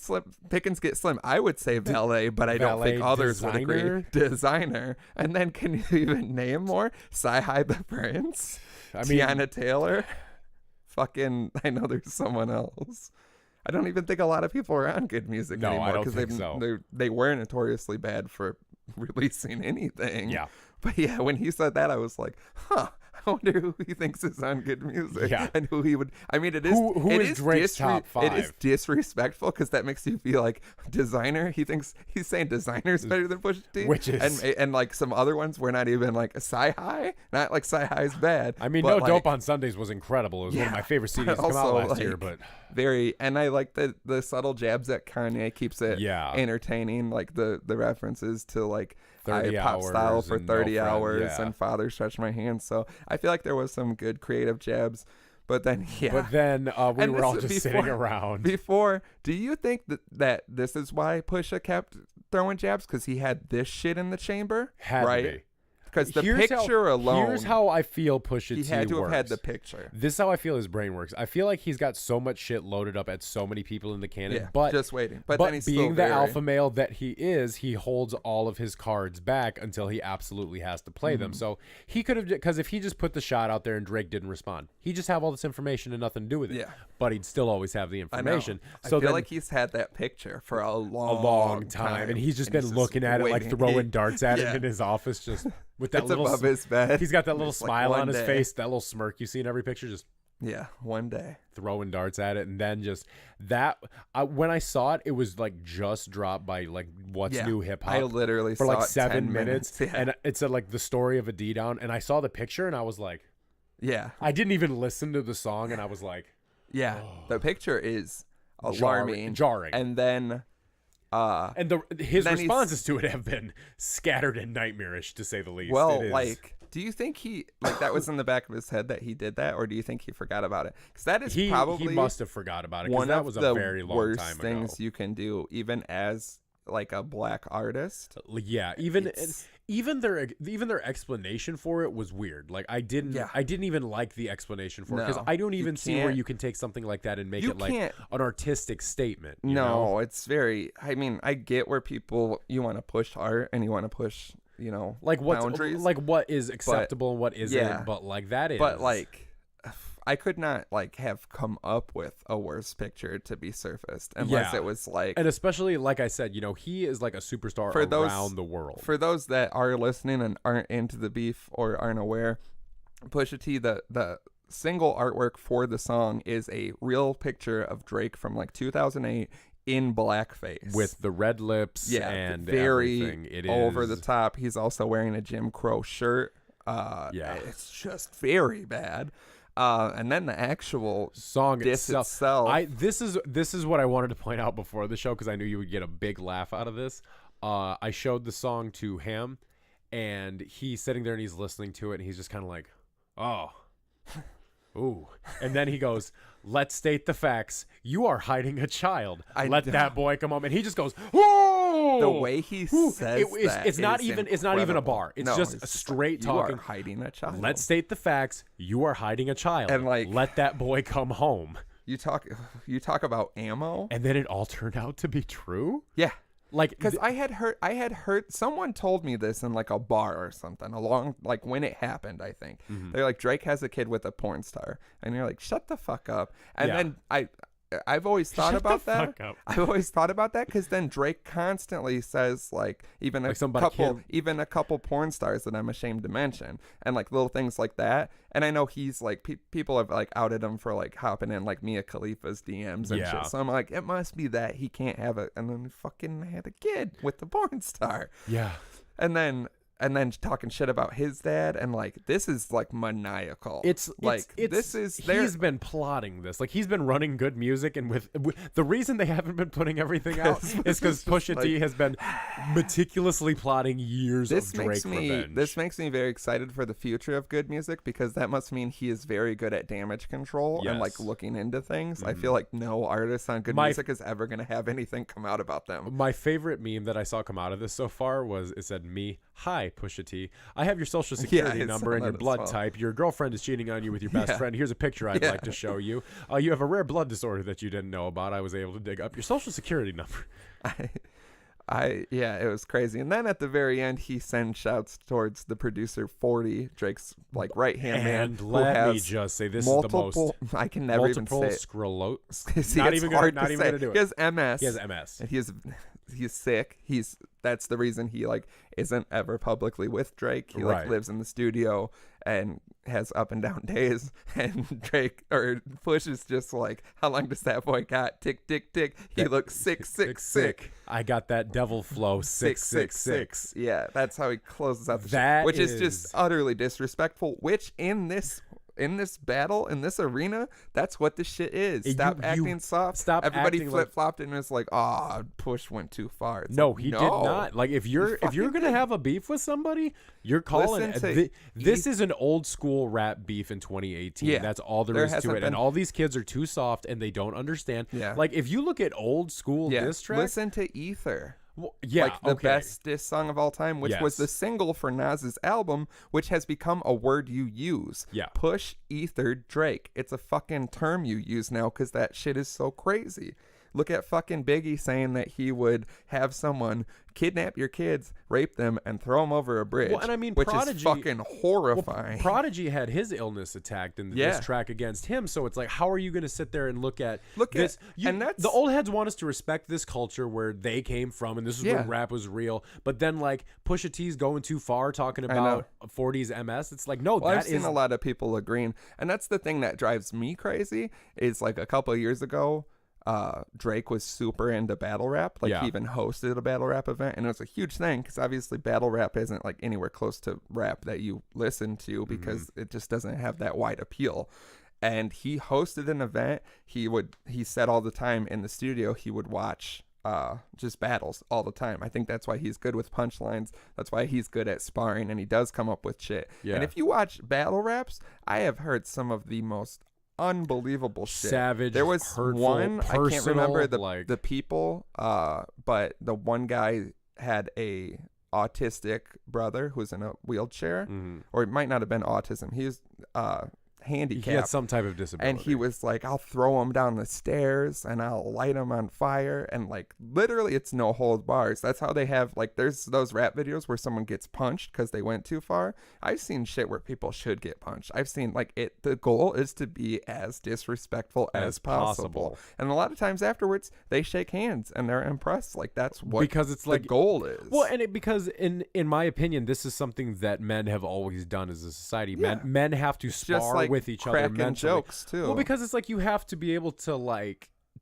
pickings get slim. I would say valet, but I don't think others would agree. Designer, and then can you even name more? Sci-Hi the Prince, Tiana Taylor, fucking. I know there's someone else. I don't even think a lot of people are on Good Music anymore. I don't think so. They were notoriously bad for releasing anything. Yeah, but yeah, when he said that, I was like, huh. I wonder who he thinks is on Good Music and who he would. I mean, it is who is Drake's top 5. It is disrespectful because that makes you feel like Designer. He's saying Designer's better than Pusha T, which is and like some other ones were not even like a Sci-Hi. Not like Sci-Hi's bad. I mean, No Dope on Sundays was incredible. It was one of my favorite CDs to come out last year. But and I like the subtle jabs that Kanye keeps it entertaining, like the references to like. I pop style for 30 hours and Father Stretch My Hands. So I feel like there was some good creative jabs. But then, we were all just sitting around. Do you think that this is why Pusha kept throwing jabs? Because he had this shit in the chamber? Had to be. Because the picture alone. Here's how I feel Pusha T works. He had to have had the picture. This is how I feel his brain works. I feel like he's got so much shit loaded up at so many people in the canon. But just waiting. But then he's being the alpha male that he is, he holds all of his cards back until he absolutely has to play them. So he could have, because if he just put the shot out there and Drake didn't respond, he'd just have all this information and nothing to do with it. Yeah. But he'd still always have the information. I feel like he's had that picture for a long time. And he's just been looking at it, like throwing darts at it in his office, just with that little above his bed. He's got that little smile on his face, that little smirk you see in every picture, just one day throwing darts at it. And then just that when I saw it, it was like just dropped by like What's New Hip Hop. I literally for saw like it 7 minutes. And it's like the story of a D down, and I saw the picture and I was like, I didn't even listen to the song and I was like, the picture is alarming, jarring. And then his responses to it have been scattered and nightmarish, to say the least. Well, do you think that was in the back of his head that he did that, or do you think he forgot about it? Because that is probably he must have forgot about it. Because that was a very long time ago. One of the worst things you can do, even as like a black artist. Yeah, even their explanation for it was weird. Like I didn't even like the explanation for it, because I don't even see where you can take something like that and make it like an artistic statement. You know? It's very. I mean, I get where you want to push art and you want to push, like boundaries, like what is acceptable and what isn't. But like that is. But like, I could not have come up with a worse picture to be surfaced unless it was like, and especially like I said, he is like a superstar around the world. For those that are listening and aren't into the beef or aren't aware, Pusha T, the single artwork for the song is a real picture of Drake from like 2008 in blackface with the red lips and very everything. It is over the top. He's also wearing a Jim Crow shirt. It's just very bad. And then the actual song diss itself. This is what I wanted to point out before the show because I knew you would get a big laugh out of this. I showed the song to Ham, and he's sitting there and he's listening to it, and he's just kind of like, oh, ooh. And then he goes, let's state the facts. You are hiding a child. Let that boy come home. And he just goes, whoa. The way he says it's not even a bar. It's just a straight talking. You are hiding a child. Let's state the facts. You are hiding a child. And like, let that boy come home. You talk about ammo. And then it all turned out to be true? Yeah. Like, because I had heard someone told me this in like a bar or something along like when it happened. I think they're like, Drake has a kid with a porn star, and you're like, shut the fuck up. And then I've always thought about that. I've always thought about that because then Drake constantly says like even a couple porn stars that I'm ashamed to mention, and like little things like that. And I know he's like people have like outed him for like hopping in like Mia Khalifa's DMs and shit. So I'm like, it must be that he can't have it, and then he fucking had a kid with the porn star. Yeah, and then talking shit about his dad, and like this is like maniacal. He's been plotting this. Like he's been running good music, and with the reason they haven't been putting everything out is because Pusha T has been meticulously plotting years of Drake revenge. This makes me very excited for the future of good music, because that must mean he is very good at damage control and like looking into things. I feel like no artist on good music is ever going to have anything come out about them. My favorite meme that I saw come out of this so far was, it said, me, hi, Pusha T. I have your social security number and your blood type. Your girlfriend is cheating on you with your best friend. Here's a picture I'd like to show you. You have a rare blood disorder that you didn't know about. I was able to dig up your social security number. It was crazy. And then at the very end, he sends shouts towards the producer 40, Drake's like right hand man. And let me just say, this is the most. I can never even say sclerosis. Not even gonna do it. He has MS. He has MS. And he's sick. That's the reason he like isn't ever publicly with Drake. He like lives in the studio and has up and down days. And Drake or Push is just like, how long does that boy got? Tick tick tick. He looks sick. I got that devil flow. 666. Yeah, that's how he closes out the shit, which is just utterly disrespectful. Which in this battle, in this arena, that's what this shit is. Stop acting soft. Everybody flip-flopped and was like, Push went too far. It's no, he did not. Like, if you're gonna have a beef with somebody, you're calling this is an old school rap beef in 2018. Yeah, that's all there is to it. And all these kids are too soft and they don't understand. Yeah. Like, if you look at old school diss tracks, listen to Ether. Well, yeah, like the best diss song of all time, which was the single for Nas's album, which has become a word you use. Yeah. Push, Ether, Drake. It's a fucking term you use now because that shit is so crazy. Look at fucking Biggie saying that he would have someone kidnap your kids, rape them, and throw them over a bridge. Well, and I mean, which Prodigy, is fucking horrifying. Well, Prodigy had his illness attacked in this track against him, so it's like, how are you going to sit there and look at this? The old heads want us to respect this culture where they came from, and this is when rap was real. But then, like, Pusha T's going too far talking about 40's MS. It's like, no, I've seen a lot of people agreeing, and that's the thing that drives me crazy. Is like a couple of years ago, Drake was super into battle rap. Like he even hosted a battle rap event, and it was a huge thing because obviously battle rap isn't like anywhere close to rap that you listen to because it just doesn't have that wide appeal. And he hosted an event. He said all the time in the studio he would watch just battles all the time. I think that's why he's good with punchlines. That's why he's good at sparring, and he does come up with shit. Yeah. And if you watch battle raps, I have heard some of the most unbelievable shit. Savage. There was hurtful, one personal, I can't remember the people, but the one guy had a autistic brother who was in a wheelchair, or it might not have been autism. He was handicapped. He had some type of disability. And he was like, I'll throw him down the stairs and I'll light him on fire. And like literally it's no hold bars. That's how they have, like, there's those rap videos where someone gets punched because they went too far. I've seen shit where people should get punched. I've seen like the goal is to be as disrespectful as possible. And a lot of times afterwards they shake hands and they're impressed. Like that's what because it's the goal is. Well, and because in my opinion, this is something that men have always done as a society. Men have to spar with each other mentally. Jokes too. Well, because it's like you have to be able to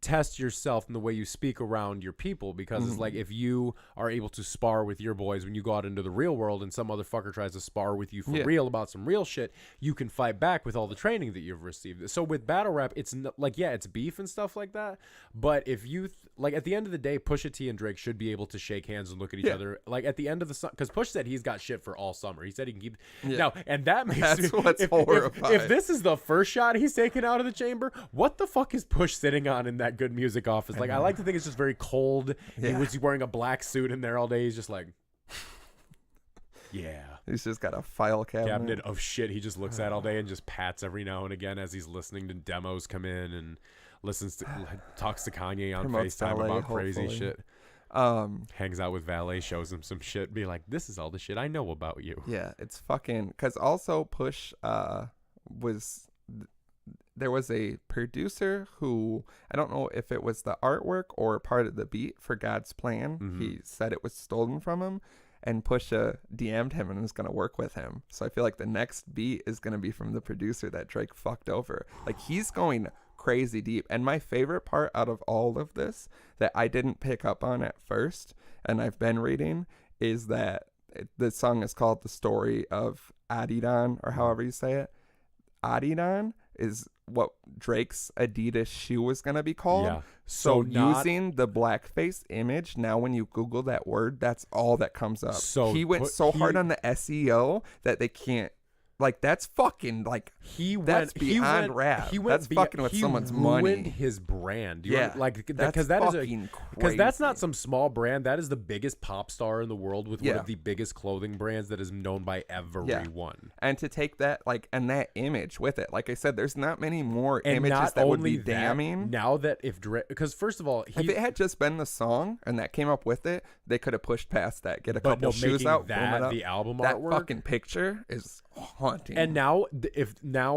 test yourself in the way you speak around your people, because it's like if you are able to spar with your boys when you go out into the real world and some motherfucker tries to spar with you for real about some real shit, you can fight back with all the training that you've received. So with battle rap, it's like, yeah, it's beef and stuff like that, but if you like, at the end of the day, Pusha T and Drake should be able to shake hands and look at each other like at the end of the because Push said he's got shit for all summer. He said he can keep now, and that makes That's what's horrifying. If this is the first shot he's taken out of the chamber, what the fuck is Push sitting on in that Good Music office? Like, I like to think it's just very cold. He was wearing a black suit in there all day. He's just like, yeah. He's just got a file cabinet of shit he just looks at all day and just pats every now and again as he's listening to demos come in and talks to Kanye on FaceTime about crazy shit. Hangs out with Valet, shows him some shit, be like, this is all the shit I know about you. Yeah, it's fucking, because also Push there was a producer who, I don't know if it was the artwork or part of the beat for God's Plan. He said it was stolen from him, and Pusha DM'd him and was going to work with him. So I feel like the next beat is going to be from the producer that Drake fucked over. Like, he's going crazy deep. And my favorite part out of all of this that I didn't pick up on at first, and I've been reading, is that the song is called The Story of Adidon, or however you say it. Adidon is what Drake's Adidas shoe was going to be called. Yeah. So using the blackface image, now when you Google that word, that's all that comes up. So he went hard on the SEO that they can't. Like, that's fucking, like, that's beyond rap. That's fucking with someone's money. He ruined his brand. Like, because that's not some small brand. That is the biggest pop star in the world with one of the biggest clothing brands that is known by everyone. And to take that, like, and that image with it, like I said, there's not many more images that would be damning. Now that if Drake, because first of all, if it had just been the song and that came up with it, they could have pushed past that, get a couple shoes out, boom it up. The album that artwork, fucking picture is haunting. And now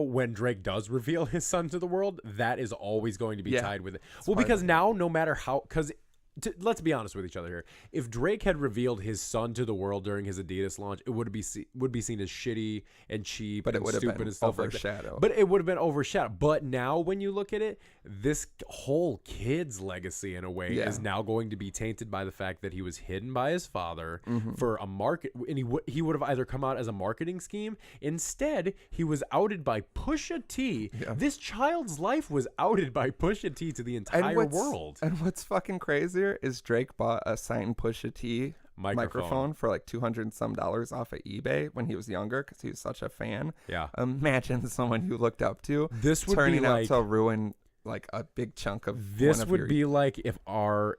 when Drake does reveal his son to the world, that is always going to be tied with it. Well, because now no matter how, because let's be honest with each other here. If Drake had revealed his son to the world during his Adidas launch, it would be seen as shitty and cheap, but it would have been and stuff overshadowed. Like that. But it would have been overshadowed. But now, when you look at it, this whole kid's legacy, in a way, is now going to be tainted by the fact that he was hidden by his father for a market, and he would have either come out as a marketing scheme. Instead, he was outed by Pusha T. Yeah. This child's life was outed by Pusha T to the entire world. And what's fucking crazier is Drake bought a signed Pusha T microphone for like $200 and some off of eBay when he was younger because he was such a fan. Yeah. Imagine someone you looked up to this would turning be out like, to ruin like a big chunk of this would be like if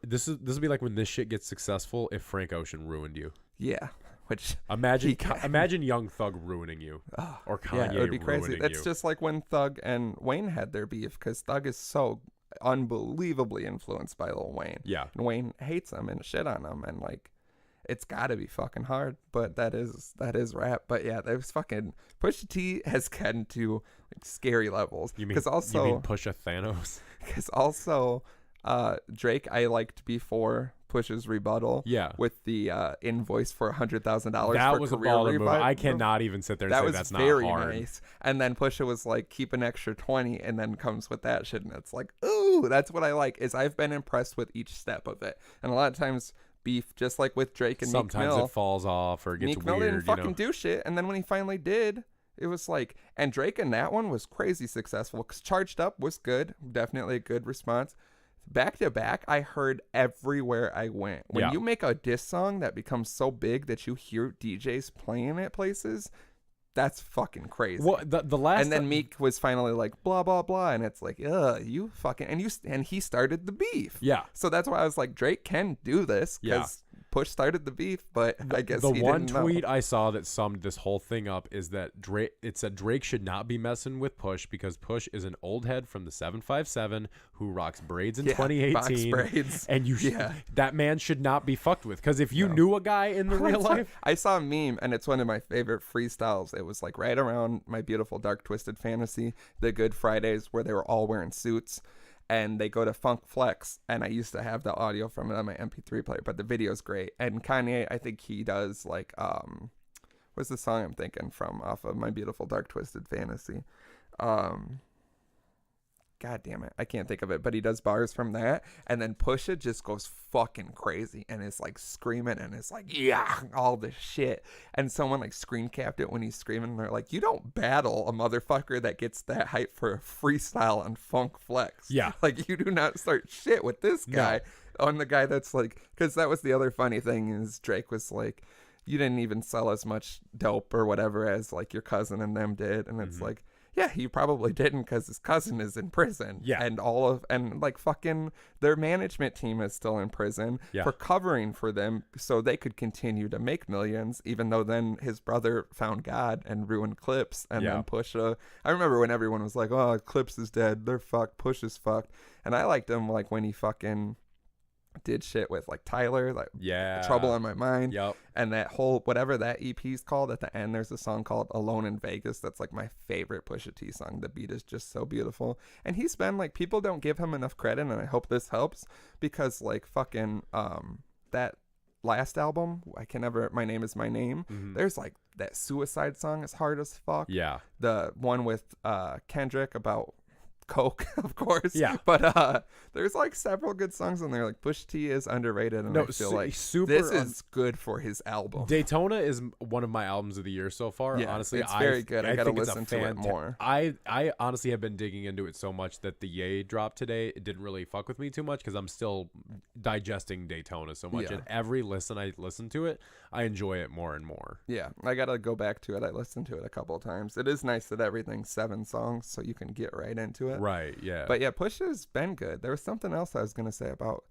this would be like when this shit gets successful if Frank Ocean ruined you. Yeah. Which imagine Young Thug ruining you, or Kanye. It would be crazy. It's just like when Thug and Wayne had their beef, because Thug is so unbelievably influenced by Lil Wayne. Yeah. And Wayne hates him and shit on him, and like, it's gotta be fucking hard, but that is rap. But yeah, there's fucking Pusha T has gotten to like scary levels. You mean Pusha Thanos? Because also Drake I liked before Pusha's rebuttal, with the invoice for $100,000. That was a baller move. I cannot even sit there and say that's not hard. That was very nice. And then Pusha was like, keep an extra 20, and then comes with that shit, and it's like, ooh, that's what I like. Is I've been impressed with each step of it, and a lot of times beef, just like with Drake and Meek Mill, it falls off or gets Meek Mill weird. Didn't fucking do shit, and then when he finally did, it was like, and Drake in that one was crazy successful because Charged Up was good, definitely a good response. Back to back, I heard everywhere I went. When you make a diss song that becomes so big that you hear DJs playing it places, that's fucking crazy. Well, the last, and then Meek was finally like blah blah blah, and it's like, you fucking, and he started the beef. Yeah. So that's why I was like, Drake can do this because Push started the beef, but I guess the he one didn't tweet know. I saw that summed this whole thing up is that Drake. It said Drake should not be messing with Push because Push is an old head from the 757 who rocks braids in 2018, box braids. And that man should not be fucked with. Because if you knew a guy in the real life, I saw a meme, and it's one of my favorite freestyles. It was like right around My Beautiful Dark Twisted Fantasy, the Good Fridays, where they were all wearing suits. And they go to Funk Flex, and I used to have the audio from it on my MP3 player, but the video's great. And Kanye, I think he does like, what's the song I'm thinking from off of My Beautiful Dark Twisted Fantasy? God damn it, I can't think of it, but he does bars from that, and then Pusha just goes fucking crazy and is like screaming and is like, yeah, all this shit. And someone like screen capped it when he's screaming, and they're like, you don't battle a motherfucker that gets that hype for a freestyle on Funk Flex. Yeah. Like, you do not start shit with this guy. No. On the guy that's like, because that was the other funny thing is Drake was like, you didn't even sell as much dope or whatever as like your cousin and them did. And it's like, yeah, he probably didn't because his cousin is in prison. Yeah. And like fucking their management team is still in prison for covering for them so they could continue to make millions, even though then his brother found God and ruined Clips. And then Pusha, I remember when everyone was like, oh, Clips is dead, they're fucked, Pusha's fucked. And I liked him like when he fucking did shit with like Tyler, like Trouble on My Mind, and that whole whatever that EP's called. At the end there's a song called Alone in Vegas that's like my favorite Pusha T song. The beat is just so beautiful, and he's been like, people don't give him enough credit, and I hope this helps, because like fucking that last album, My Name Is My Name, there's like that suicide song is hard as fuck. The one with Kendrick about coke, of course, but there's like several good songs in there. Like Pusha T is underrated, and I feel like this is good for his album. Daytona is one of my albums of the year so far. Honestly, it's very good. I gotta listen to it more. I honestly have been digging into it so much that the Ye drop today, it didn't really fuck with me too much because I'm still digesting Daytona so much, and every listen I listen to it, I enjoy it more and more. I gotta go back to it. I listened to it a couple of times. It is nice that everything's 7 songs so you can get right into it. Right, yeah. But yeah, Pusha's been good. There was something else I was going to say about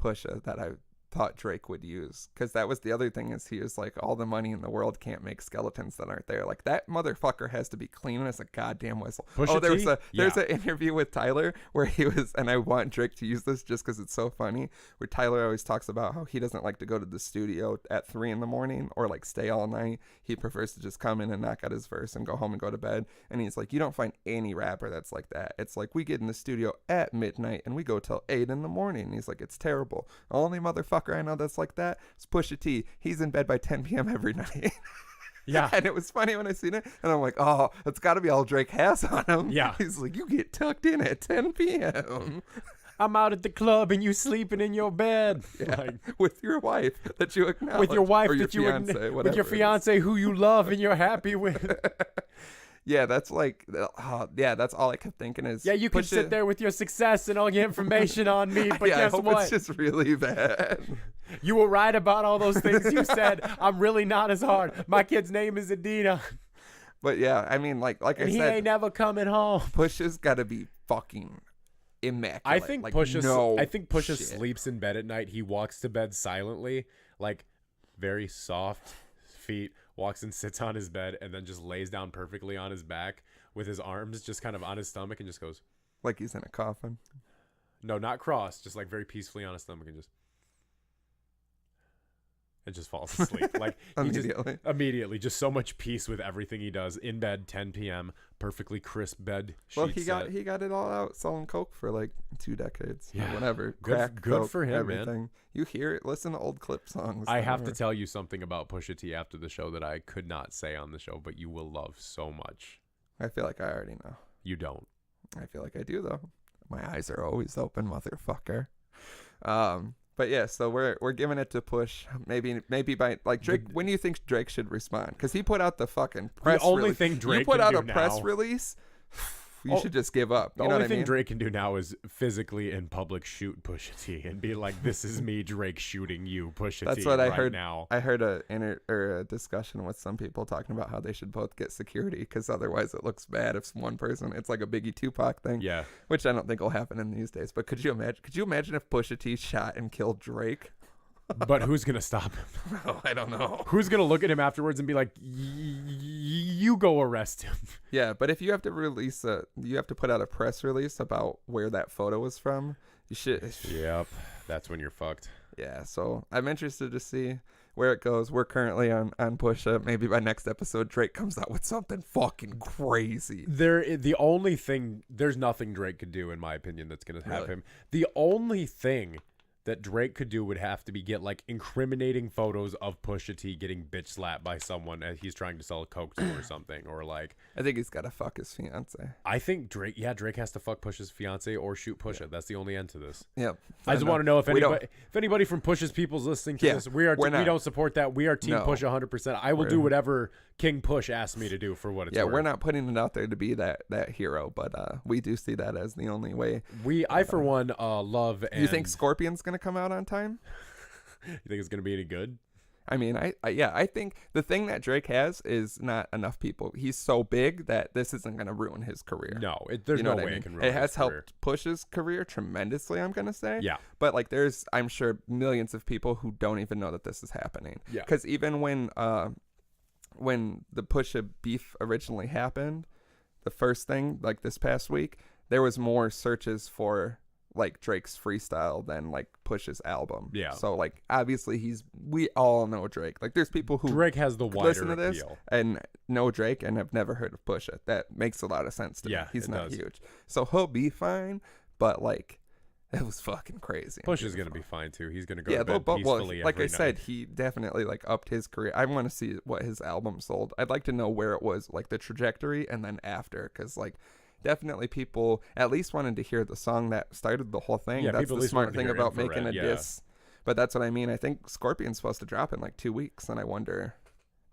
Pusha that I thought Drake would use, because that was the other thing, is he was like, all the money in the world can't make skeletons that aren't there. Like, that motherfucker has to be clean as a goddamn whistle. There's an interview with Tyler where he was, and I want Drake to use this just because it's so funny, where Tyler always talks about how he doesn't like to go to the studio at 3 a.m. or like stay all night. He prefers to just come in and knock out his verse and go home and go to bed. And he's like, you don't find any rapper that's like that. It's like, we get in the studio at midnight and we go till 8 a.m. And he's like, it's terrible. The only motherfucker I know that's like that is Pusha T. He's in bed by 10 p.m. every night. And it was funny when I seen it, and I'm like, oh, that's got to be all Drake has on him. He's like, you get tucked in at 10 p.m. I'm out at the club and you sleeping in your bed. With your wife that you acknowledge. With your wife, or your that you fiance, with your fiance who you love and you're happy with. That's like, that's all I kept thinking is, you can sit there with your success and all your information on me, but guess I hope what? It's just really bad. You were right about all those things you said. I'm really not as hard. My kid's name is Adina. But I mean, like I said, he ain't never coming home. Pusha's got to be fucking immaculate. I think Pusha shit. sleeps in bed at night. He walks to bed silently, like very soft feet, walks and sits on his bed, and then just lays down perfectly on his back with his arms just kind of on his stomach and just goes like he's in a coffin. No, not crossed, just like very peacefully on his stomach and just falls asleep. Like immediately, just so much peace with everything he does. In bed, 10 p.m., perfectly crisp bed sheets. Well, he got it all out selling coke for like 2 decades. Yeah, whatever. Good coke, for him, everything. man. You hear it. Listen to old clip songs. I have to tell you something about Pusha T after the show that I could not say on the show, but you will love so much. I feel like I already know. You don't. I feel like I do though. My eyes are always open, motherfucker. But yeah, so we're giving it to Push. Maybe by like Drake. When do you think Drake should respond? Because he put out the fucking press. The only thing Drake you put can out do a press now, release. You should just give up. The only thing Drake can do now is physically in public shoot Pusha T and be like, "This is me, Drake, shooting you, Pusha T." That's what I heard now. I heard a discussion with some people talking about how they should both get security because otherwise it looks bad if one person. It's like a Biggie Tupac thing. Yeah, which I don't think will happen in these days. But could you imagine if Pusha T shot and killed Drake? But who's gonna stop him? Oh, I don't know. Who's gonna look at him afterwards and be like, "You go arrest him"? Yeah, but if you have to you have to put out a press release about where that photo was from. You should. Yep, that's when you're fucked. Yeah, so I'm interested to see where it goes. We're currently on Pusha. Maybe by next episode, Drake comes out with something fucking crazy. There's nothing Drake could do, in my opinion, that's gonna have him. The only thing that Drake could do would have to be get like incriminating photos of Pusha T getting bitch slapped by someone as he's trying to sell coke to or something, or like I think he's got to fuck his fiance. I think Drake has to fuck Pusha's fiance or shoot Pusha. Yeah. That's the only end to this. Yep. I just want to know if anybody from Pusha's people's listening to this. We don't support that. We are team Push 100%. I will do whatever King Push asks me to do for what it's worth. We're not putting it out there to be that hero, but we do see that as the only way. I for one love. And you think Scorpion's gonna come out on time? You think it's gonna be any good? I mean, I think the thing that Drake has is not enough people. He's so big that this isn't gonna ruin his career. No, there's no way it can ruin. It has helped push his career tremendously. I'm gonna say. Yeah. But like, there's I'm sure millions of people who don't even know that this is happening. Yeah. Because even when the Pusha beef originally happened, the first thing like this past week, there was more searches for like Drake's freestyle than like Pusha's album. Yeah. So like obviously we all know Drake. Like there's people who Drake has the wider listen to this appeal and know Drake and have never heard of Pusha. That makes a lot of sense to me. He's not huge. So he'll be fine, but like it was fucking crazy. Pusha's gonna be fine too. He's gonna go to bed peacefully like every I said, night. he definitely like upped his career. I want to see what his album sold. I'd like to know where it was, like the trajectory, and then after, because like definitely people at least wanted to hear the song that started the whole thing. That's the smart thing about making a diss. But that's what I mean. I think Scorpion's supposed to drop in like 2 weeks, and I wonder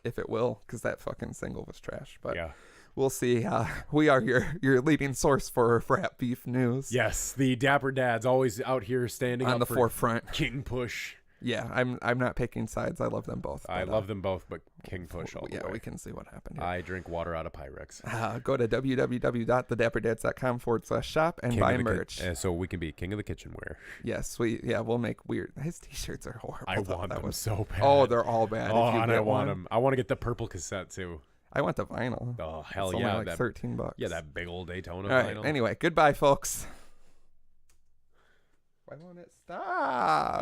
if it will, because that fucking single was trash. But we'll see. We are your leading source for rap beef news. Yes, the Dapper Dads always out here standing on up the for forefront. King Push. Yeah, I'm not picking sides. I love them both. I love them both, but King Push all the way. Yeah, we can see what happened here. I drink water out of Pyrex. Go to www.thedapperdads.com/shop and buy merch. So we can be King of the Kitchenware. Yes, we'll make weird. His t-shirts are horrible. I want them so bad. Oh, they're all bad. Oh, and I want them. I want to get the purple cassette too. I want the vinyl. Oh, hell it's yeah. only like $13. Yeah, that big old Daytona vinyl. Right, anyway, goodbye, folks. Why won't it stop?